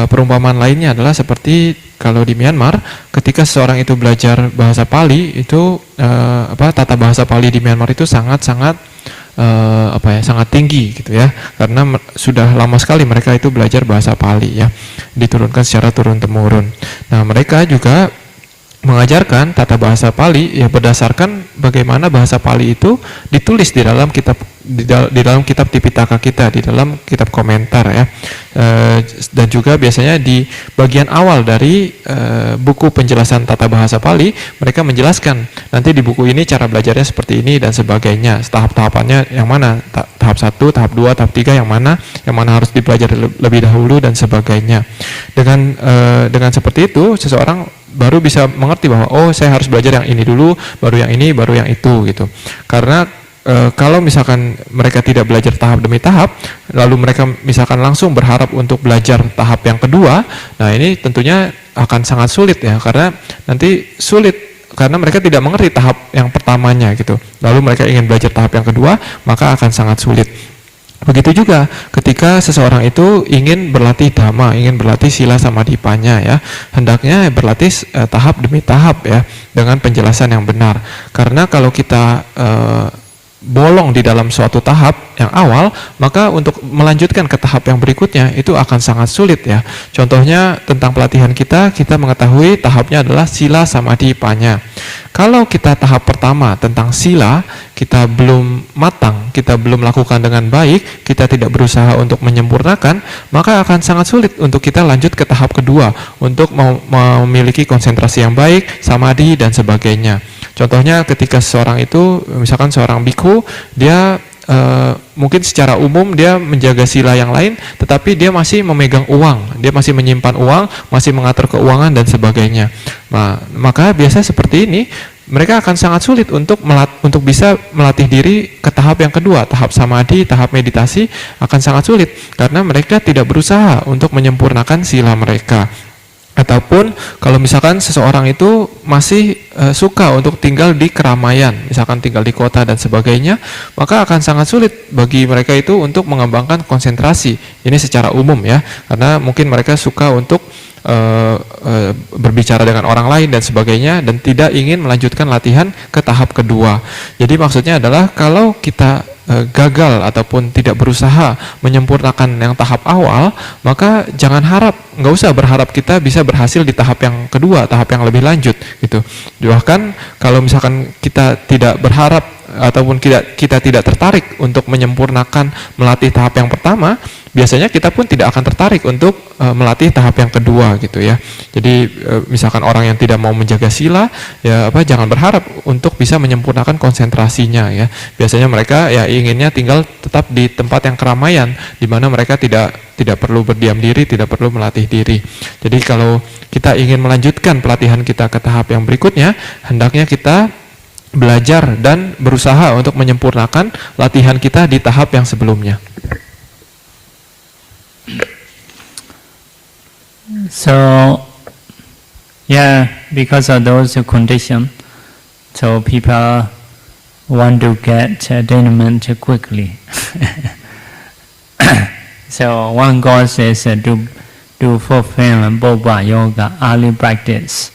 Perumpamaan lainnya adalah seperti kalau di Myanmar ketika seseorang itu belajar bahasa Pali itu tata bahasa Pali di Myanmar itu sangat-sangat sangat tinggi gitu ya, karena sudah lama sekali mereka itu belajar bahasa Pali ya, diturunkan secara turun temurun. Nah, mereka juga mengajarkan tata bahasa Pali ya berdasarkan bagaimana bahasa Pali itu ditulis di dalam kitab di dalam kitab Tipitaka kita, di dalam kitab komentar ya, dan juga biasanya di bagian awal dari buku penjelasan tata bahasa Pali mereka menjelaskan nanti di buku ini cara belajarnya seperti ini dan sebagainya, tahap-tahapannya yang mana, tahap 1, tahap 2, tahap 3 yang mana harus dipelajari lebih dahulu dan sebagainya. Dengan seperti itu seseorang baru bisa mengerti bahwa oh saya harus belajar yang ini dulu, baru yang ini, baru yang itu gitu. Karena kalau misalkan mereka tidak belajar tahap demi tahap, lalu mereka misalkan langsung berharap untuk belajar tahap yang kedua, nah ini tentunya akan sangat sulit ya, karena nanti sulit karena mereka tidak mengerti tahap yang pertamanya gitu. Lalu mereka ingin belajar tahap yang kedua, maka akan sangat sulit. Begitu juga ketika seseorang itu ingin berlatih dhamma, ingin berlatih sila samadhipanya ya, hendaknya berlatih tahap demi tahap ya, dengan penjelasan yang benar. Karena kalau kita bolong di dalam suatu tahap yang awal, maka untuk melanjutkan ke tahap yang berikutnya itu akan sangat sulit ya. Contohnya tentang pelatihan kita mengetahui tahapnya adalah sila samadhipanya. Kalau kita tahap pertama tentang sila kita belum matang, kita belum lakukan dengan baik, kita tidak berusaha untuk menyempurnakan, maka akan sangat sulit untuk kita lanjut ke tahap kedua untuk memiliki konsentrasi yang baik, samadhi dan sebagainya. Contohnya ketika seseorang itu, misalkan seorang bhikkhu, dia mungkin secara umum dia menjaga sila yang lain, tetapi dia masih memegang uang, dia masih menyimpan uang, masih mengatur keuangan dan sebagainya. Nah, maka biasa seperti ini, mereka akan sangat sulit untuk bisa melatih diri ke tahap yang kedua, tahap samadhi, tahap meditasi akan sangat sulit karena mereka tidak berusaha untuk menyempurnakan sila mereka. Ataupun kalau misalkan seseorang itu masih suka untuk tinggal di keramaian, misalkan tinggal di kota dan sebagainya, maka akan sangat sulit bagi mereka itu untuk mengembangkan konsentrasi. Ini secara umum ya, karena mungkin mereka suka untuk berbicara dengan orang lain dan sebagainya dan tidak ingin melanjutkan latihan ke tahap kedua. Jadi maksudnya adalah kalau kita gagal ataupun tidak berusaha menyempurnakan yang tahap awal, maka nggak usah berharap kita bisa berhasil di tahap yang kedua, tahap yang lebih lanjut gitu. Bahkan kalau misalkan kita tidak berharap ataupun kita tidak tertarik untuk menyempurnakan melatih tahap yang pertama, biasanya kita pun tidak akan tertarik untuk melatih tahap yang kedua gitu ya. Jadi misalkan orang yang tidak mau menjaga sila ya jangan berharap untuk bisa menyempurnakan konsentrasinya ya. Biasanya mereka ya inginnya tinggal tetap di tempat yang keramaian di mana mereka tidak perlu berdiam diri, tidak perlu melatih diri. Jadi kalau kita ingin melanjutkan pelatihan kita ke tahap yang berikutnya, hendaknya kita belajar dan berusaha untuk menyempurnakan latihan kita di tahap yang sebelumnya. So, yeah, because of those conditions, so people want to get attainment quickly. So one cause is to fulfill Bodha Yoga early practice.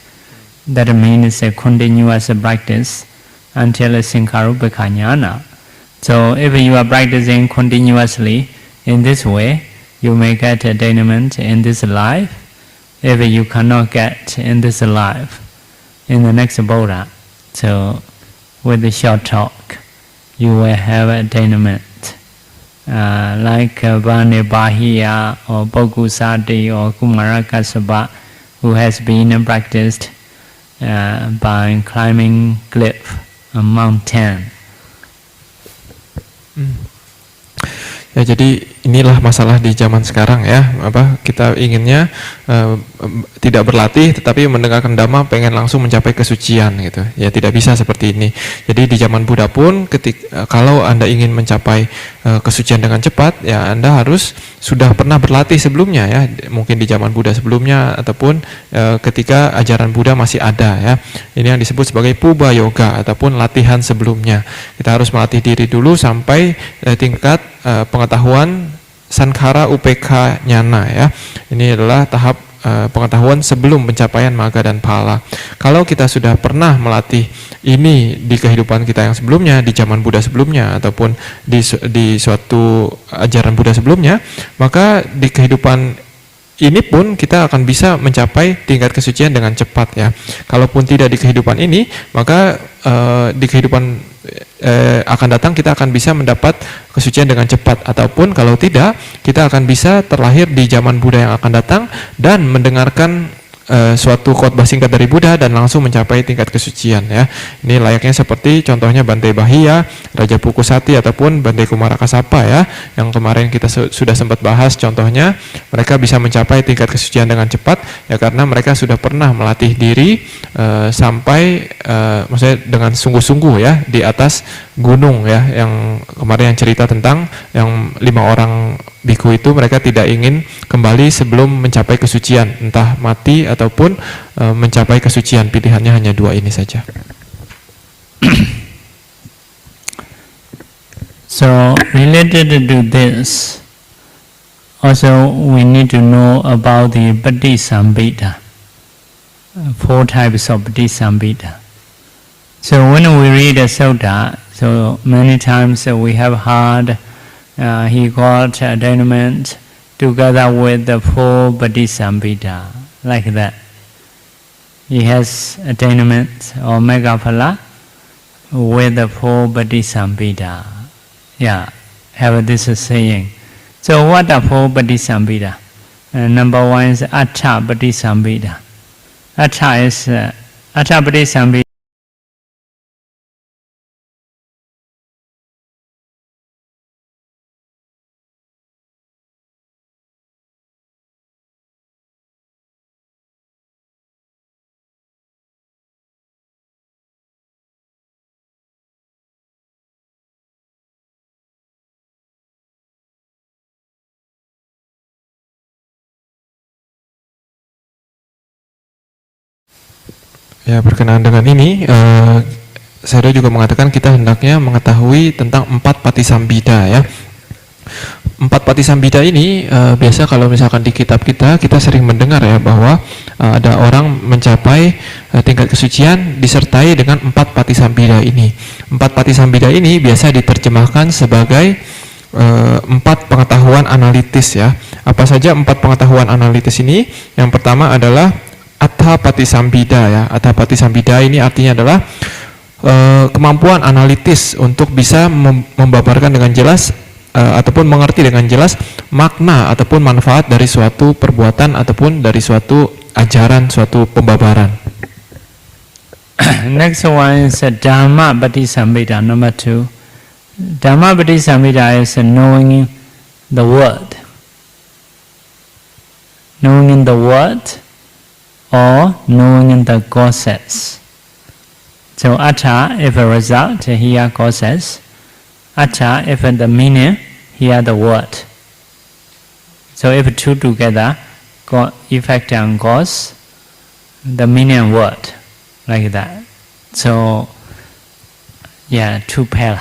That means a continuous practice until Sankarupaka Jnana. So if you are practicing continuously in this way, you may get attainment in this life. If you cannot get in this life, in the next Bodha, so with a short talk, you will have attainment like Bane Bahiya or Bogusati or Kumara Kassapa, who has been practiced by climbing cliff, a mountain. Ya, jadi inilah masalah di zaman sekarang ya, kita inginnya tidak berlatih tetapi mendengarkan dhamma pengen langsung mencapai kesucian gitu. Ya tidak bisa seperti ini. Jadi di zaman Buddha pun kalau Anda ingin mencapai kesucian dengan cepat, ya Anda harus sudah pernah berlatih sebelumnya ya, mungkin di zaman Buddha sebelumnya ataupun ketika ajaran Buddha masih ada ya. Ini yang disebut sebagai puba yoga ataupun latihan sebelumnya. Kita harus melatih diri dulu sampai tingkat pengetahuan sankhara upekha nyana ya. Ini adalah tahap pengetahuan sebelum pencapaian magga dan phala. Kalau kita sudah pernah melatih ini di kehidupan kita yang sebelumnya, di zaman Buddha sebelumnya ataupun di suatu ajaran Buddha sebelumnya, maka di kehidupan ini pun kita akan bisa mencapai tingkat kesucian dengan cepat ya. Kalaupun tidak di kehidupan ini, maka di kehidupan akan datang kita akan bisa mendapat kesucian dengan cepat, ataupun kalau tidak kita akan bisa terlahir di zaman Buddha yang akan datang dan mendengarkan suatu khotbah singkat dari Buddha dan langsung mencapai tingkat kesucian ya. Ini layaknya seperti contohnya Bante Bahiya, Raja Pukusati ataupun Bante Kumara Kassapa ya, yang kemarin kita sudah sempat bahas contohnya. Mereka bisa mencapai tingkat kesucian dengan cepat ya karena mereka sudah pernah melatih diri sampai maksudnya dengan sungguh-sungguh ya di atas gunung ya, yang kemarin yang cerita tentang yang 5 orang biku itu mereka tidak ingin kembali sebelum mencapai kesucian, entah mati ataupun mencapai kesucian. Pilihannya hanya 2 ini saja. So related to this, also we need to know about the Patisambhida, 4 types of Patisambhida. So when we read a sutta, so many times we have heard he got attainment together with the 4 Patisambhida, like that. He has attainment or Meghaphala with the 4 Patisambhida. Yeah, have this saying. So what are 4 Patisambhida? Number 1 is Atta Patisambhida. Atta Patisambhida. Ya, berkenaan dengan ini, saya juga mengatakan kita hendaknya mengetahui tentang 4 Patisambhida ya. 4 Patisambhida ini biasa kalau misalkan di kitab kita sering mendengar ya bahwa ada orang mencapai tingkat kesucian disertai dengan 4 Patisambhida ini. 4 Patisambhida ini biasa diterjemahkan sebagai 4 pengetahuan analitis ya. Apa saja 4 pengetahuan analitis ini? Yang pertama adalah Atta Patisambhida ya. Atta Patisambhida ini artinya adalah kemampuan analitis untuk bisa membabarkan dengan jelas ataupun mengerti dengan jelas makna ataupun manfaat dari suatu perbuatan ataupun dari suatu ajaran, suatu pembabaran. Next one is Dhamma Patisambhida, number 2. Dhamma Patisambhida is knowing the word. Knowing the word or knowing the causes. So atta if a result, here causes. Atta if the meaning, here the word. So if 2 together, effect and cause, the meaning and word, like that. So yeah, 2 pair.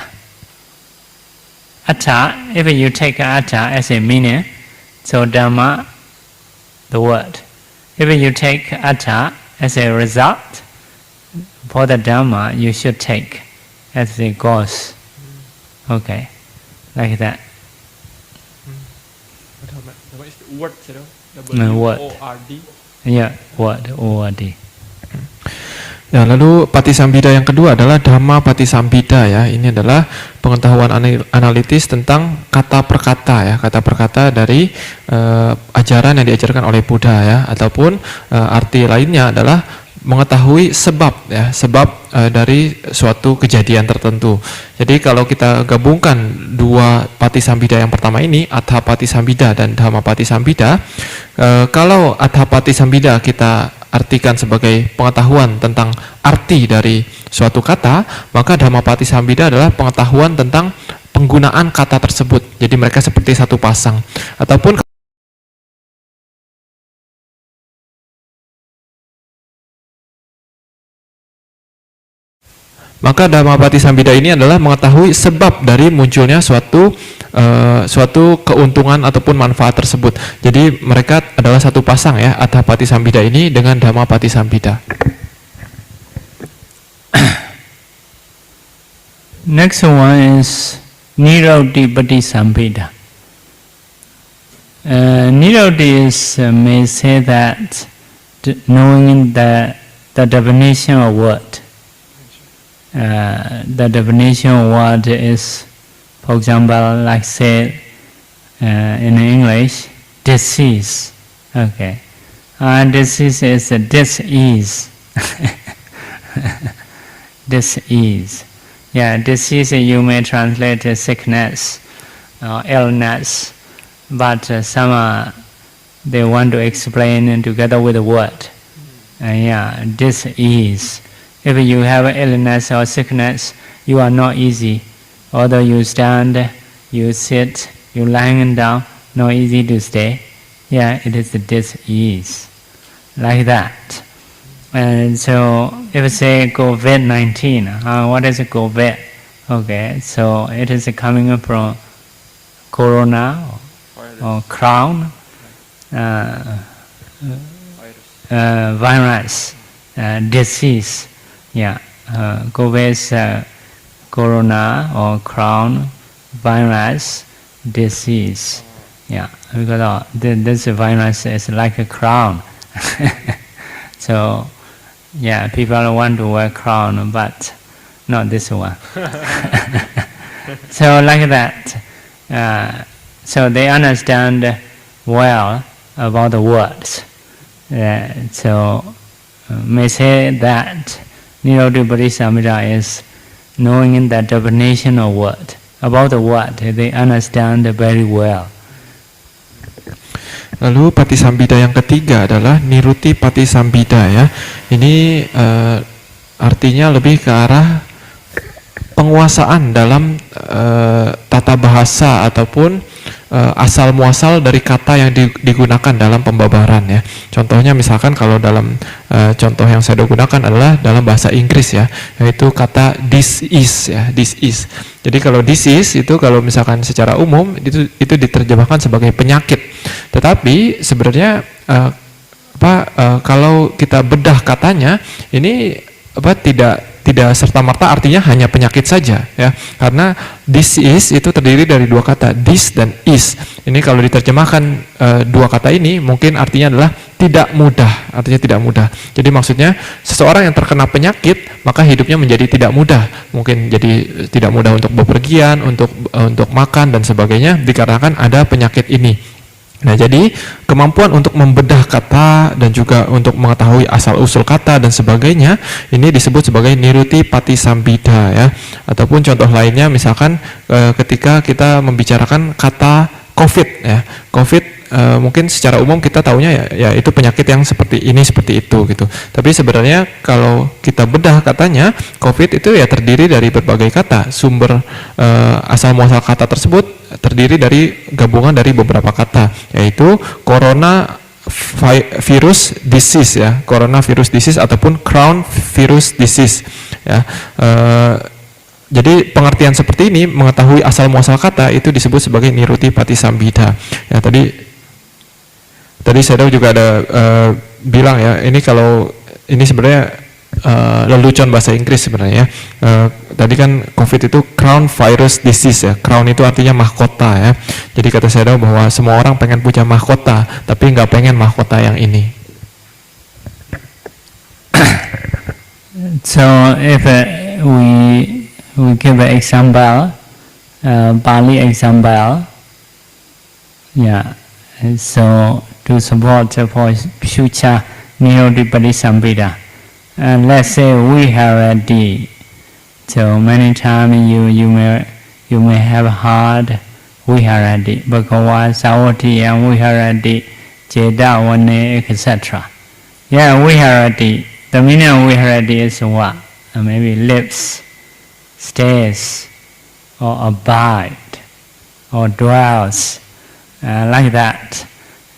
Atta, if you take atta as a meaning, so dhamma, the word. If you take atta as a result, for the dhamma you should take as the cause. Okay, like that. What is the word? Word. W-O-R-D? Yeah, word, O-R-D. Ya, lalu Patisambhida yang kedua adalah Dhamma Patisambhida ya. Ini adalah pengetahuan analitis tentang kata per kata ya, kata per kata dari ajaran yang diajarkan oleh Buddha ya, ataupun arti lainnya adalah mengetahui sebab ya, sebab dari suatu kejadian tertentu. Jadi kalau kita gabungkan dua Patisambhida yang pertama ini, Atha Patisambhida dan Dhamma Patisambhida, kalau Atha Patisambhida kita artikan sebagai pengetahuan tentang arti dari suatu kata, maka Dhamma Patisambhida adalah pengetahuan tentang penggunaan kata tersebut. Jadi mereka seperti satu pasang. Ataupun maka Dhamma Patisambhida ini adalah mengetahui sebab dari munculnya suatu keuntungan ataupun manfaat tersebut. Jadi mereka adalah satu pasang ya, Atha Patisambhida ini dengan Dhamma Patisambhida. Next one is Niroti Patisambhida. Niroti is may say that knowing the definition of word. The definition of word is, for example, like say in English, disease. Okay, disease is dis-ease. Dis-ease. Yeah, disease you may translate as sickness or illness, but some they want to explain together with the word. Yeah, dis-ease. If you have illness or sickness, you are not easy. Although you stand, you sit, you lying down, not easy to stay. Yeah, it is dis-ease, like that. And so, if say COVID-19, what is COVID? Okay, so it is coming from corona or crown virus, disease. Yeah, COVID is corona or crown virus disease. Yeah, because this virus is like a crown. So, yeah, people want to wear crown, but not this one. So like that. So they understand well about the words. So may say that Niroti Patisambhida is knowing the definition of word. About the word, they understand very well. Lalu Patisambhida yang ketiga adalah Niruti Patisambhida ya. Ini artinya lebih ke arah penguasaan dalam tata bahasa ataupun asal muasal dari kata yang digunakan dalam pembabaran ya. Contohnya misalkan kalau dalam contoh yang saya gunakan adalah dalam bahasa Inggris ya, yaitu kata this is ya, this is. Jadi kalau disease itu kalau misalkan secara umum itu diterjemahkan sebagai penyakit. Tetapi sebenarnya kalau kita bedah katanya ini tidak serta-merta artinya hanya penyakit saja ya, karena disease itu terdiri dari dua kata, dis dan is. Ini kalau diterjemahkan dua kata ini mungkin artinya adalah tidak mudah, artinya tidak mudah. Jadi maksudnya seseorang yang terkena penyakit maka hidupnya menjadi tidak mudah, mungkin jadi tidak mudah untuk bepergian, untuk makan dan sebagainya dikarenakan ada penyakit ini. Nah, jadi kemampuan untuk membedah kata dan juga untuk mengetahui asal-usul kata dan sebagainya ini disebut sebagai Niruti Patisambhida ya. Ataupun contoh lainnya misalkan ketika kita membicarakan kata COVID ya. COVID mungkin secara umum kita taunya ya itu penyakit yang seperti ini seperti itu gitu. Tapi sebenarnya kalau kita bedah katanya, COVID itu ya terdiri dari berbagai kata. Sumber asal muasal kata tersebut terdiri dari gabungan dari beberapa kata, yaitu corona virus disease ya, coronavirus disease ataupun crown virus disease ya. Jadi pengertian seperti ini mengetahui asal muasal kata itu disebut sebagai Niruti Patisambhida. Ya tadi saya juga ada bilang ya, ini kalau ini sebenarnya lelucon bahasa Inggris sebenarnya. Tadi kan COVID itu crown virus disease ya. Crown itu artinya mahkota ya. Jadi kata saya bahwa semua orang pengen punya mahkota, tapi nggak pengen mahkota yang ini. So if we give an example, Pali example, yeah. So to support for future Nirotipati Sambhita, and let's say we have a D. So many times you may have heard Viharati, Bhagawa, Savati, and Viharati, Jeda, Vane, etc. Yeah, Viharati. The meaning of Viharati is what? Maybe lives, stays, or abide, or dwells, like that.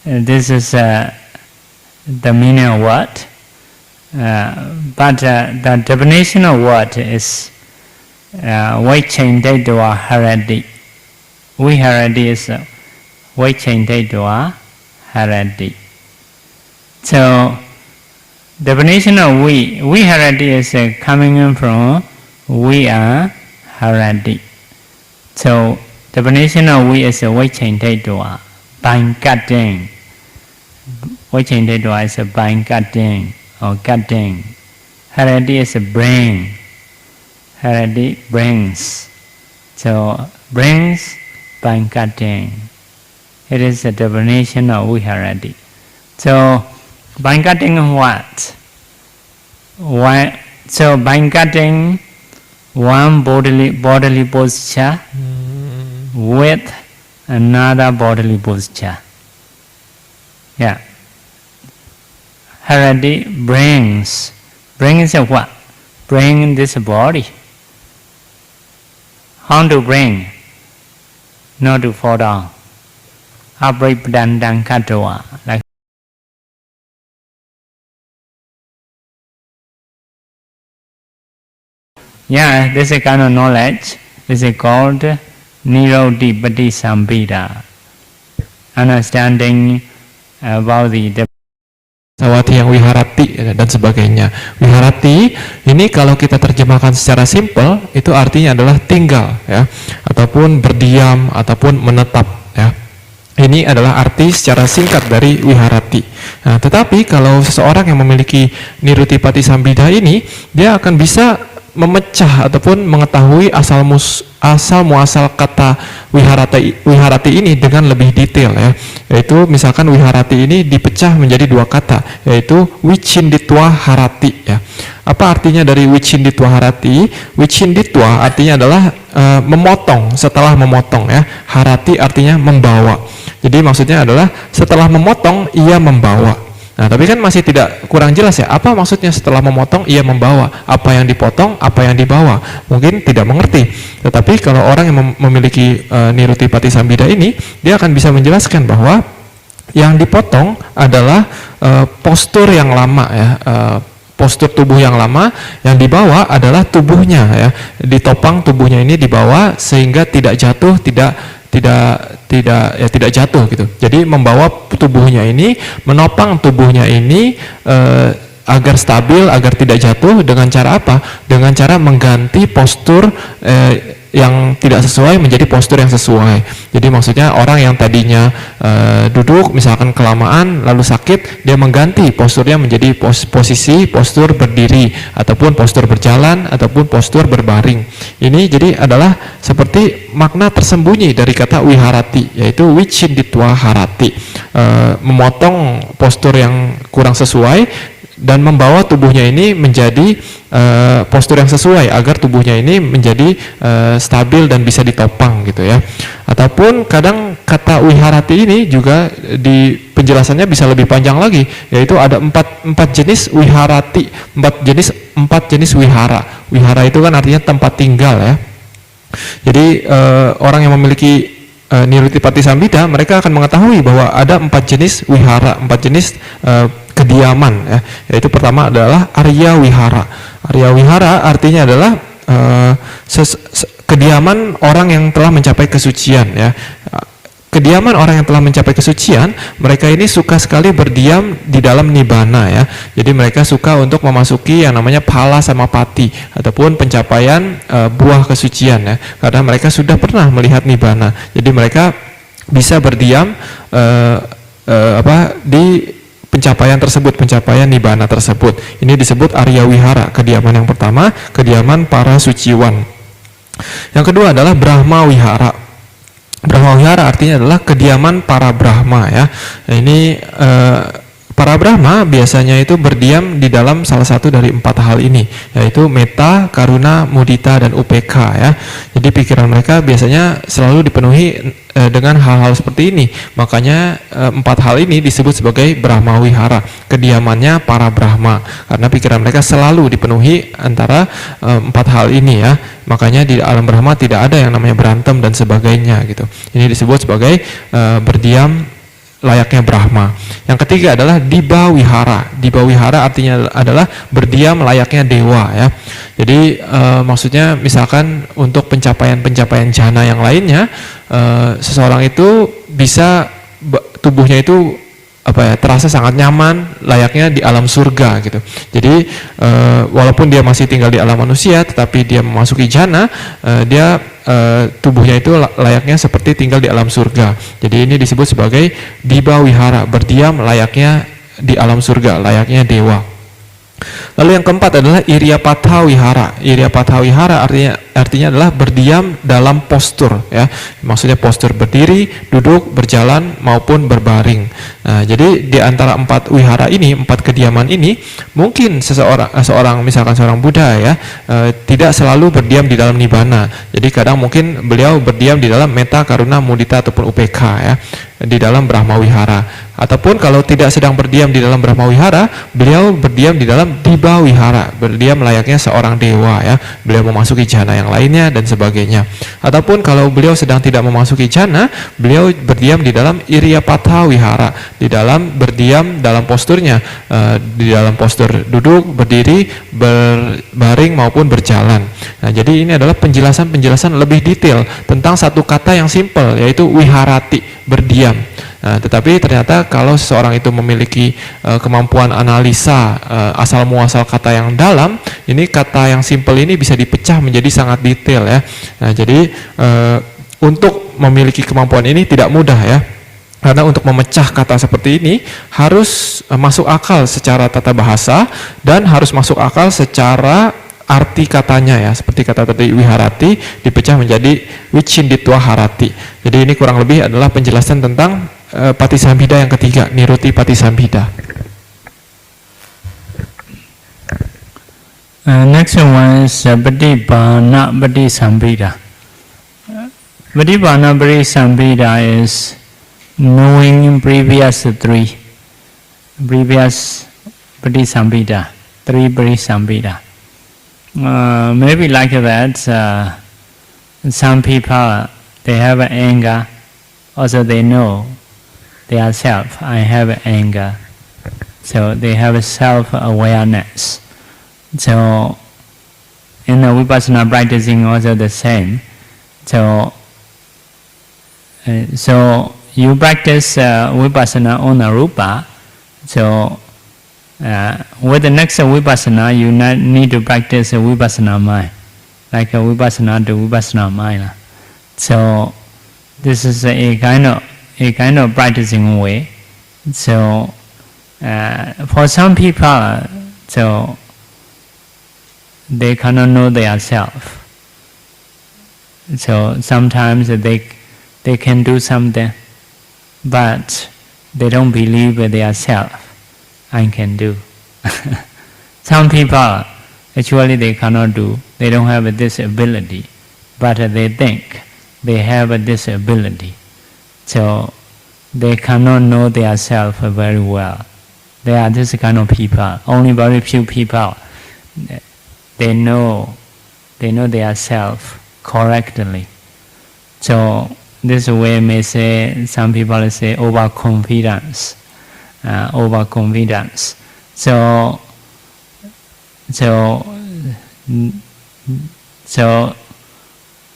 This is the meaning of word. But the definition of word is Vaichendedwa Harati. Viharati is Vaichendedwa Harati. So, definition of Viharati is coming in from we are Harati. So, definition of we is Vaichendedwa, by cutting. Vaichendedwa is by cutting or cutting. Harati is a bring. Harati brings. So, brings by cutting. It is a definition of Viharati. So, by cutting what? Why? So, by cutting one bodily posture with another bodily posture. Yeah. Harati brings. Brings what? Bring this body. How to bring? Not to fall down. Abripadandang katoa. Like yeah, this is kind of knowledge. This is called Nirotipati Sambhita. Understanding about the Sawati yang Viharati dan sebagainya. Viharati ini kalau kita terjemahkan secara simpel itu artinya adalah tinggal ya, ataupun berdiam ataupun menetap ya. Ini adalah arti secara singkat dari Viharati. Nah, tetapi kalau seseorang yang memiliki Nirotipati Sambhita ini, dia akan bisa memecah ataupun mengetahui asal muasal kata Viharati ini dengan lebih detail ya. Yaitu misalkan Viharati ini dipecah menjadi dua kata, yaitu Vicinditwa Harati ya. Apa artinya dari Vicinditwa Harati? Vicinditwa artinya adalah memotong, setelah memotong ya. Harati artinya membawa. Jadi maksudnya adalah setelah memotong ia membawa. Nah, tapi kan masih tidak, kurang jelas ya, apa maksudnya setelah memotong ia membawa, apa yang dipotong, apa yang dibawa, mungkin tidak mengerti. Tetapi kalau orang yang memiliki Nirotipati Sambhita ini, dia akan bisa menjelaskan bahwa yang dipotong adalah postur yang lama ya, postur tubuh yang lama, yang dibawa adalah tubuhnya ya, ditopang tubuhnya ini dibawa sehingga tidak jatuh, tidak jatuh gitu. Jadi membawa tubuhnya ini, menopang tubuhnya ini agar stabil, agar tidak jatuh dengan cara apa? Dengan cara mengganti postur yang tidak sesuai menjadi postur yang sesuai. Jadi maksudnya orang yang tadinya duduk misalkan kelamaan lalu sakit, dia mengganti posturnya menjadi postur berdiri ataupun postur berjalan ataupun postur berbaring. Ini jadi adalah seperti makna tersembunyi dari kata Viharati, yaitu Vicinditwa Harati, memotong postur yang kurang sesuai dan membawa tubuhnya ini menjadi postur yang sesuai agar tubuhnya ini menjadi stabil dan bisa ditopang gitu ya. Ataupun kadang kata Viharati ini juga di penjelasannya bisa lebih panjang lagi, yaitu ada empat jenis Viharati, empat jenis wihara. Wihara itu kan artinya tempat tinggal ya. Jadi orang yang memiliki Nirotipati Sambhita, mereka akan mengetahui bahwa ada 4 jenis wihara, 4 jenis kediaman ya. Yaitu pertama adalah Arya Wihara. Arya Wihara artinya adalah kediaman orang yang telah mencapai kesucian ya. Kediaman orang yang telah mencapai kesucian, mereka ini suka sekali berdiam di dalam nibbana ya. Jadi mereka suka untuk memasuki yang namanya phala samapati ataupun pencapaian buah kesucian ya. Karena mereka sudah pernah melihat nibbana. Jadi mereka bisa berdiam di pencapaian tersebut, pencapaian nibbana tersebut. Ini disebut Arya Wihara, kediaman yang pertama, kediaman para suciwan. Yang kedua adalah Brahma Wihara. Brahma Wihara artinya adalah kediaman para Brahma ya. Ini para Brahma biasanya itu berdiam di dalam salah satu dari 4 hal ini, yaitu metta, karuna, mudita, dan UPK ya. Jadi pikiran mereka biasanya selalu dipenuhi dengan hal-hal seperti ini. Makanya 4 hal ini disebut sebagai Brahma Wihara, kediamannya para Brahma, karena pikiran mereka selalu dipenuhi antara 4 hal ini ya. Makanya di alam Brahma tidak ada yang namanya berantem dan sebagainya gitu. Ini disebut sebagai berdiam layaknya Brahma. Yang ketiga adalah Diba Wihara. Diba Wihara artinya adalah berdiam layaknya dewa ya. Jadi maksudnya misalkan untuk pencapaian jhana yang lainnya, seseorang itu bisa tubuhnya itu terasa sangat nyaman, layaknya di alam surga gitu. Jadi walaupun dia masih tinggal di alam manusia, tetapi dia memasuki jhana, dia tubuhnya itu layaknya seperti tinggal di alam surga. Jadi ini disebut sebagai Diba Wihara, berdiam layaknya di alam surga, layaknya dewa. Lalu yang keempat adalah Iryapatha Wihara. Iryapatha Wihara artinya adalah berdiam dalam postur ya. Maksudnya postur berdiri, duduk, berjalan maupun berbaring. Nah, jadi di antara 4 wihara ini, 4 kediaman ini, mungkin seorang misalkan seorang Buddha ya, tidak selalu berdiam di dalam nibbana. Jadi kadang mungkin beliau berdiam di dalam metta, karuna, mudita ataupun UPK ya, di dalam Brahma Wihara. Ataupun kalau tidak sedang berdiam di dalam Brahma Wihara, beliau berdiam di dalam Diba Wihara, berdiam layaknya seorang dewa ya. Beliau memasuki jhana yang lainnya dan sebagainya. Ataupun kalau beliau sedang tidak memasuki jhana, beliau berdiam di dalam Iryapatha Wihara, di dalam berdiam dalam posturnya, di dalam postur duduk, berdiri, berbaring maupun berjalan. Nah, jadi ini adalah penjelasan lebih detail tentang satu kata yang simpel, yaitu wiharati, berdiam. Nah, tetapi ternyata kalau seseorang itu memiliki kemampuan analisa asal muasal kata yang dalam, ini kata yang simpel ini bisa dipecah menjadi sangat detail ya. Nah, jadi untuk memiliki kemampuan ini tidak mudah ya. Karena untuk memecah kata seperti ini harus masuk akal secara tata bahasa dan harus masuk akal secara arti katanya ya, seperti kata tadi wiharati dipecah menjadi wicinditwa harati. Jadi ini kurang lebih adalah penjelasan tentang Patisambhida yang ketiga, Niruti Patisambhida. Next one is Patibhana Patisambhida. Patibhana Patisambhida is knowing previous 3 Patisambhida, 3 Patisambhida. Maybe like that, some people, they have anger, also they know their self, I have anger. So they have self-awareness. So in the Vipassana practicing also the same. So you practice Vipassana on Arupa, so with the next Vipassana, you need to practice a Vipassana mind, like a Vipassana to Vipassana mind. So this is a kind of practicing way. So for some people, so they cannot know their self. So sometimes they can do something, but they don't believe their self. I can do. Some people, actually they cannot do. They don't have this ability, but they think they have this ability. So they cannot know their self very well. They are this kind of people. Only very few people, they know their self correctly. So this way may say, some people say overconfidence. Overconfidence. So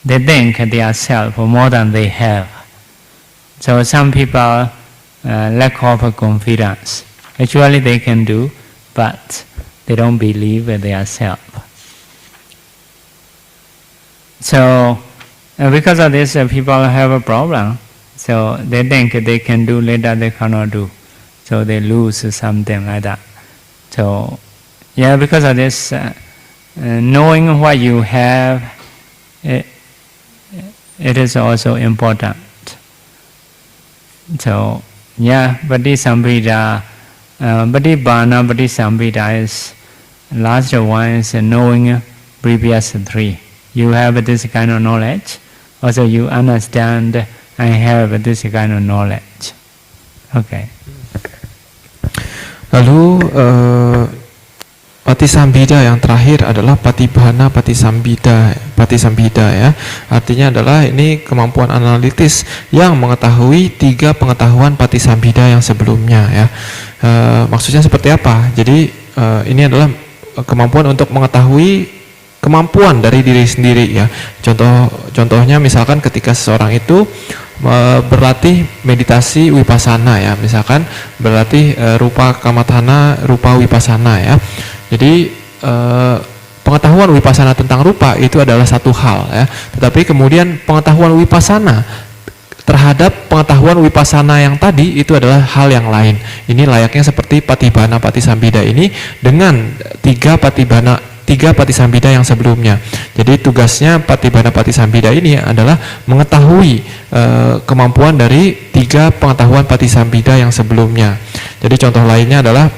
they think their self more than they have. So some people lack of confidence. Actually they can do, but they don't believe their self. So because of this, people have a problem. So they think they can do, later they cannot do. so they lose something like that. So, yeah, because of this, knowing what you have, it is also important. So, yeah, Patisambhida, Patibhana Patisambhida is last one is knowing previous three. You have this kind of knowledge, also you understand and have this kind of knowledge. Okay. Lalu Patisambhida yang terakhir adalah Patibhana Patisambhida ya. Artinya adalah ini kemampuan analitis yang mengetahui 3 pengetahuan Patisambhida yang sebelumnya ya. Maksudnya seperti apa? Jadi ini adalah kemampuan untuk mengetahui kemampuan dari diri sendiri ya. Contohnya misalkan ketika seseorang itu berlatih meditasi wipasana ya, misalkan berlatih rupa kamathana, rupa wipasana ya. Jadi pengetahuan wipasana tentang rupa itu adalah satu hal ya, tetapi kemudian pengetahuan wipasana terhadap pengetahuan wipasana yang tadi itu adalah hal yang lain. Ini layaknya seperti Patibhana Patisambhida ini dengan 3 Patisambhida yang sebelumnya. Jadi tugasnya Patibhana Patisambhida ini adalah mengetahui kemampuan dari 3 pengetahuan Patisambhida yang sebelumnya. Jadi contoh lainnya adalah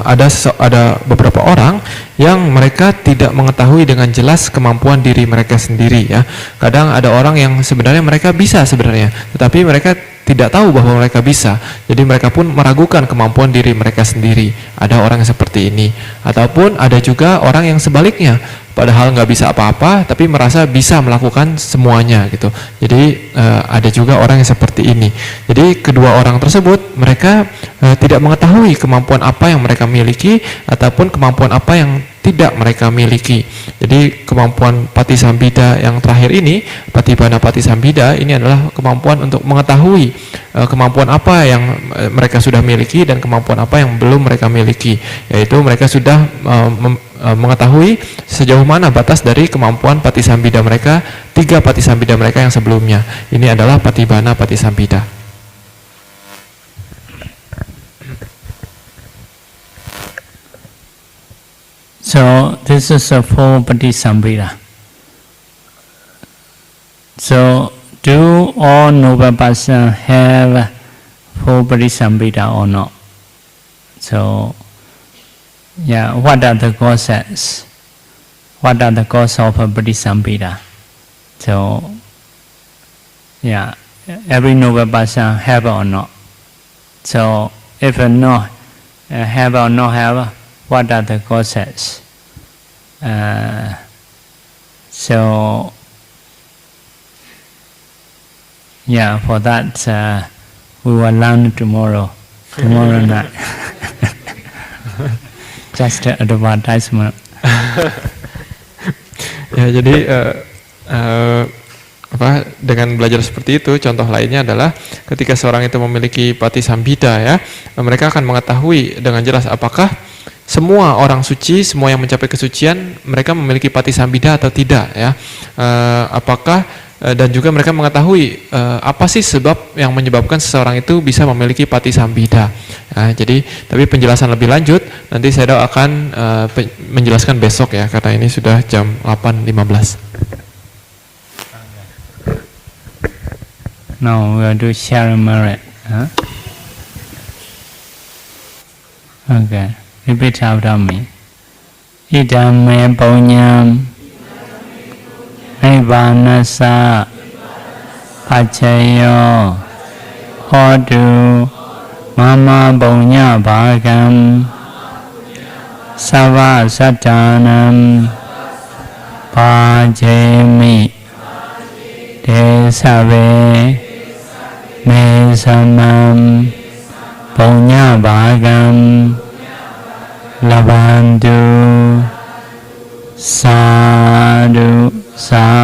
ada beberapa orang yang mereka tidak mengetahui dengan jelas kemampuan diri mereka sendiri ya. Kadang ada orang yang sebenarnya mereka bisa sebenarnya, tetapi mereka tidak tahu bahwa mereka bisa. Jadi mereka pun meragukan kemampuan diri mereka sendiri. Ada orang yang seperti ini. Ataupun ada juga orang yang sebaliknya, padahal nggak bisa apa-apa, tapi merasa bisa melakukan semuanya gitu. Jadi ada juga orang yang seperti ini. Jadi kedua orang tersebut mereka tidak mengetahui kemampuan apa yang mereka miliki ataupun kemampuan apa yang tidak mereka miliki. Jadi kemampuan Patisambhida yang terakhir ini, Patibhana Patisambhida ini adalah kemampuan untuk mengetahui kemampuan apa yang mereka sudah miliki dan kemampuan apa yang belum mereka miliki. Yaitu mereka sudah mengetahui sejauh mana batas dari kemampuan Patisambhida mereka, 3 Patisambhida mereka yang sebelumnya. Ini adalah Patibhana Patisambhida. So this is a 4 Patisambhida. So do all noble persons have 4 Patisambhida or not? So yeah, what are the causes? What are the causes of a Patisambhida? So yeah, every noble person have or not? So if not have or not have, what are the causes? So yeah, for that we will learn tomorrow night. Just advertisement. Ya, jadi dengan belajar seperti itu, contoh lainnya adalah ketika seorang itu memiliki Patisambhida ya, mereka akan mengetahui dengan jelas apakah semua orang suci, semua yang mencapai kesucian, mereka memiliki Patisambhida atau tidak ya. Apakah dan juga mereka mengetahui apa sih sebab yang menyebabkan seseorang itu bisa memiliki Patisambhida. Jadi, tapi penjelasan lebih lanjut nanti saya akan menjelaskan besok ya, karena ini sudah jam 8.15. Now we will do sharing merit. Okay. Repeat after me. Idam me punyam Nibbanasa Pacayo Hodu Mama punya bhagam Sava satanam Pajemi Desave Mesamam punya bhagam Labandu Sadhu Sadhu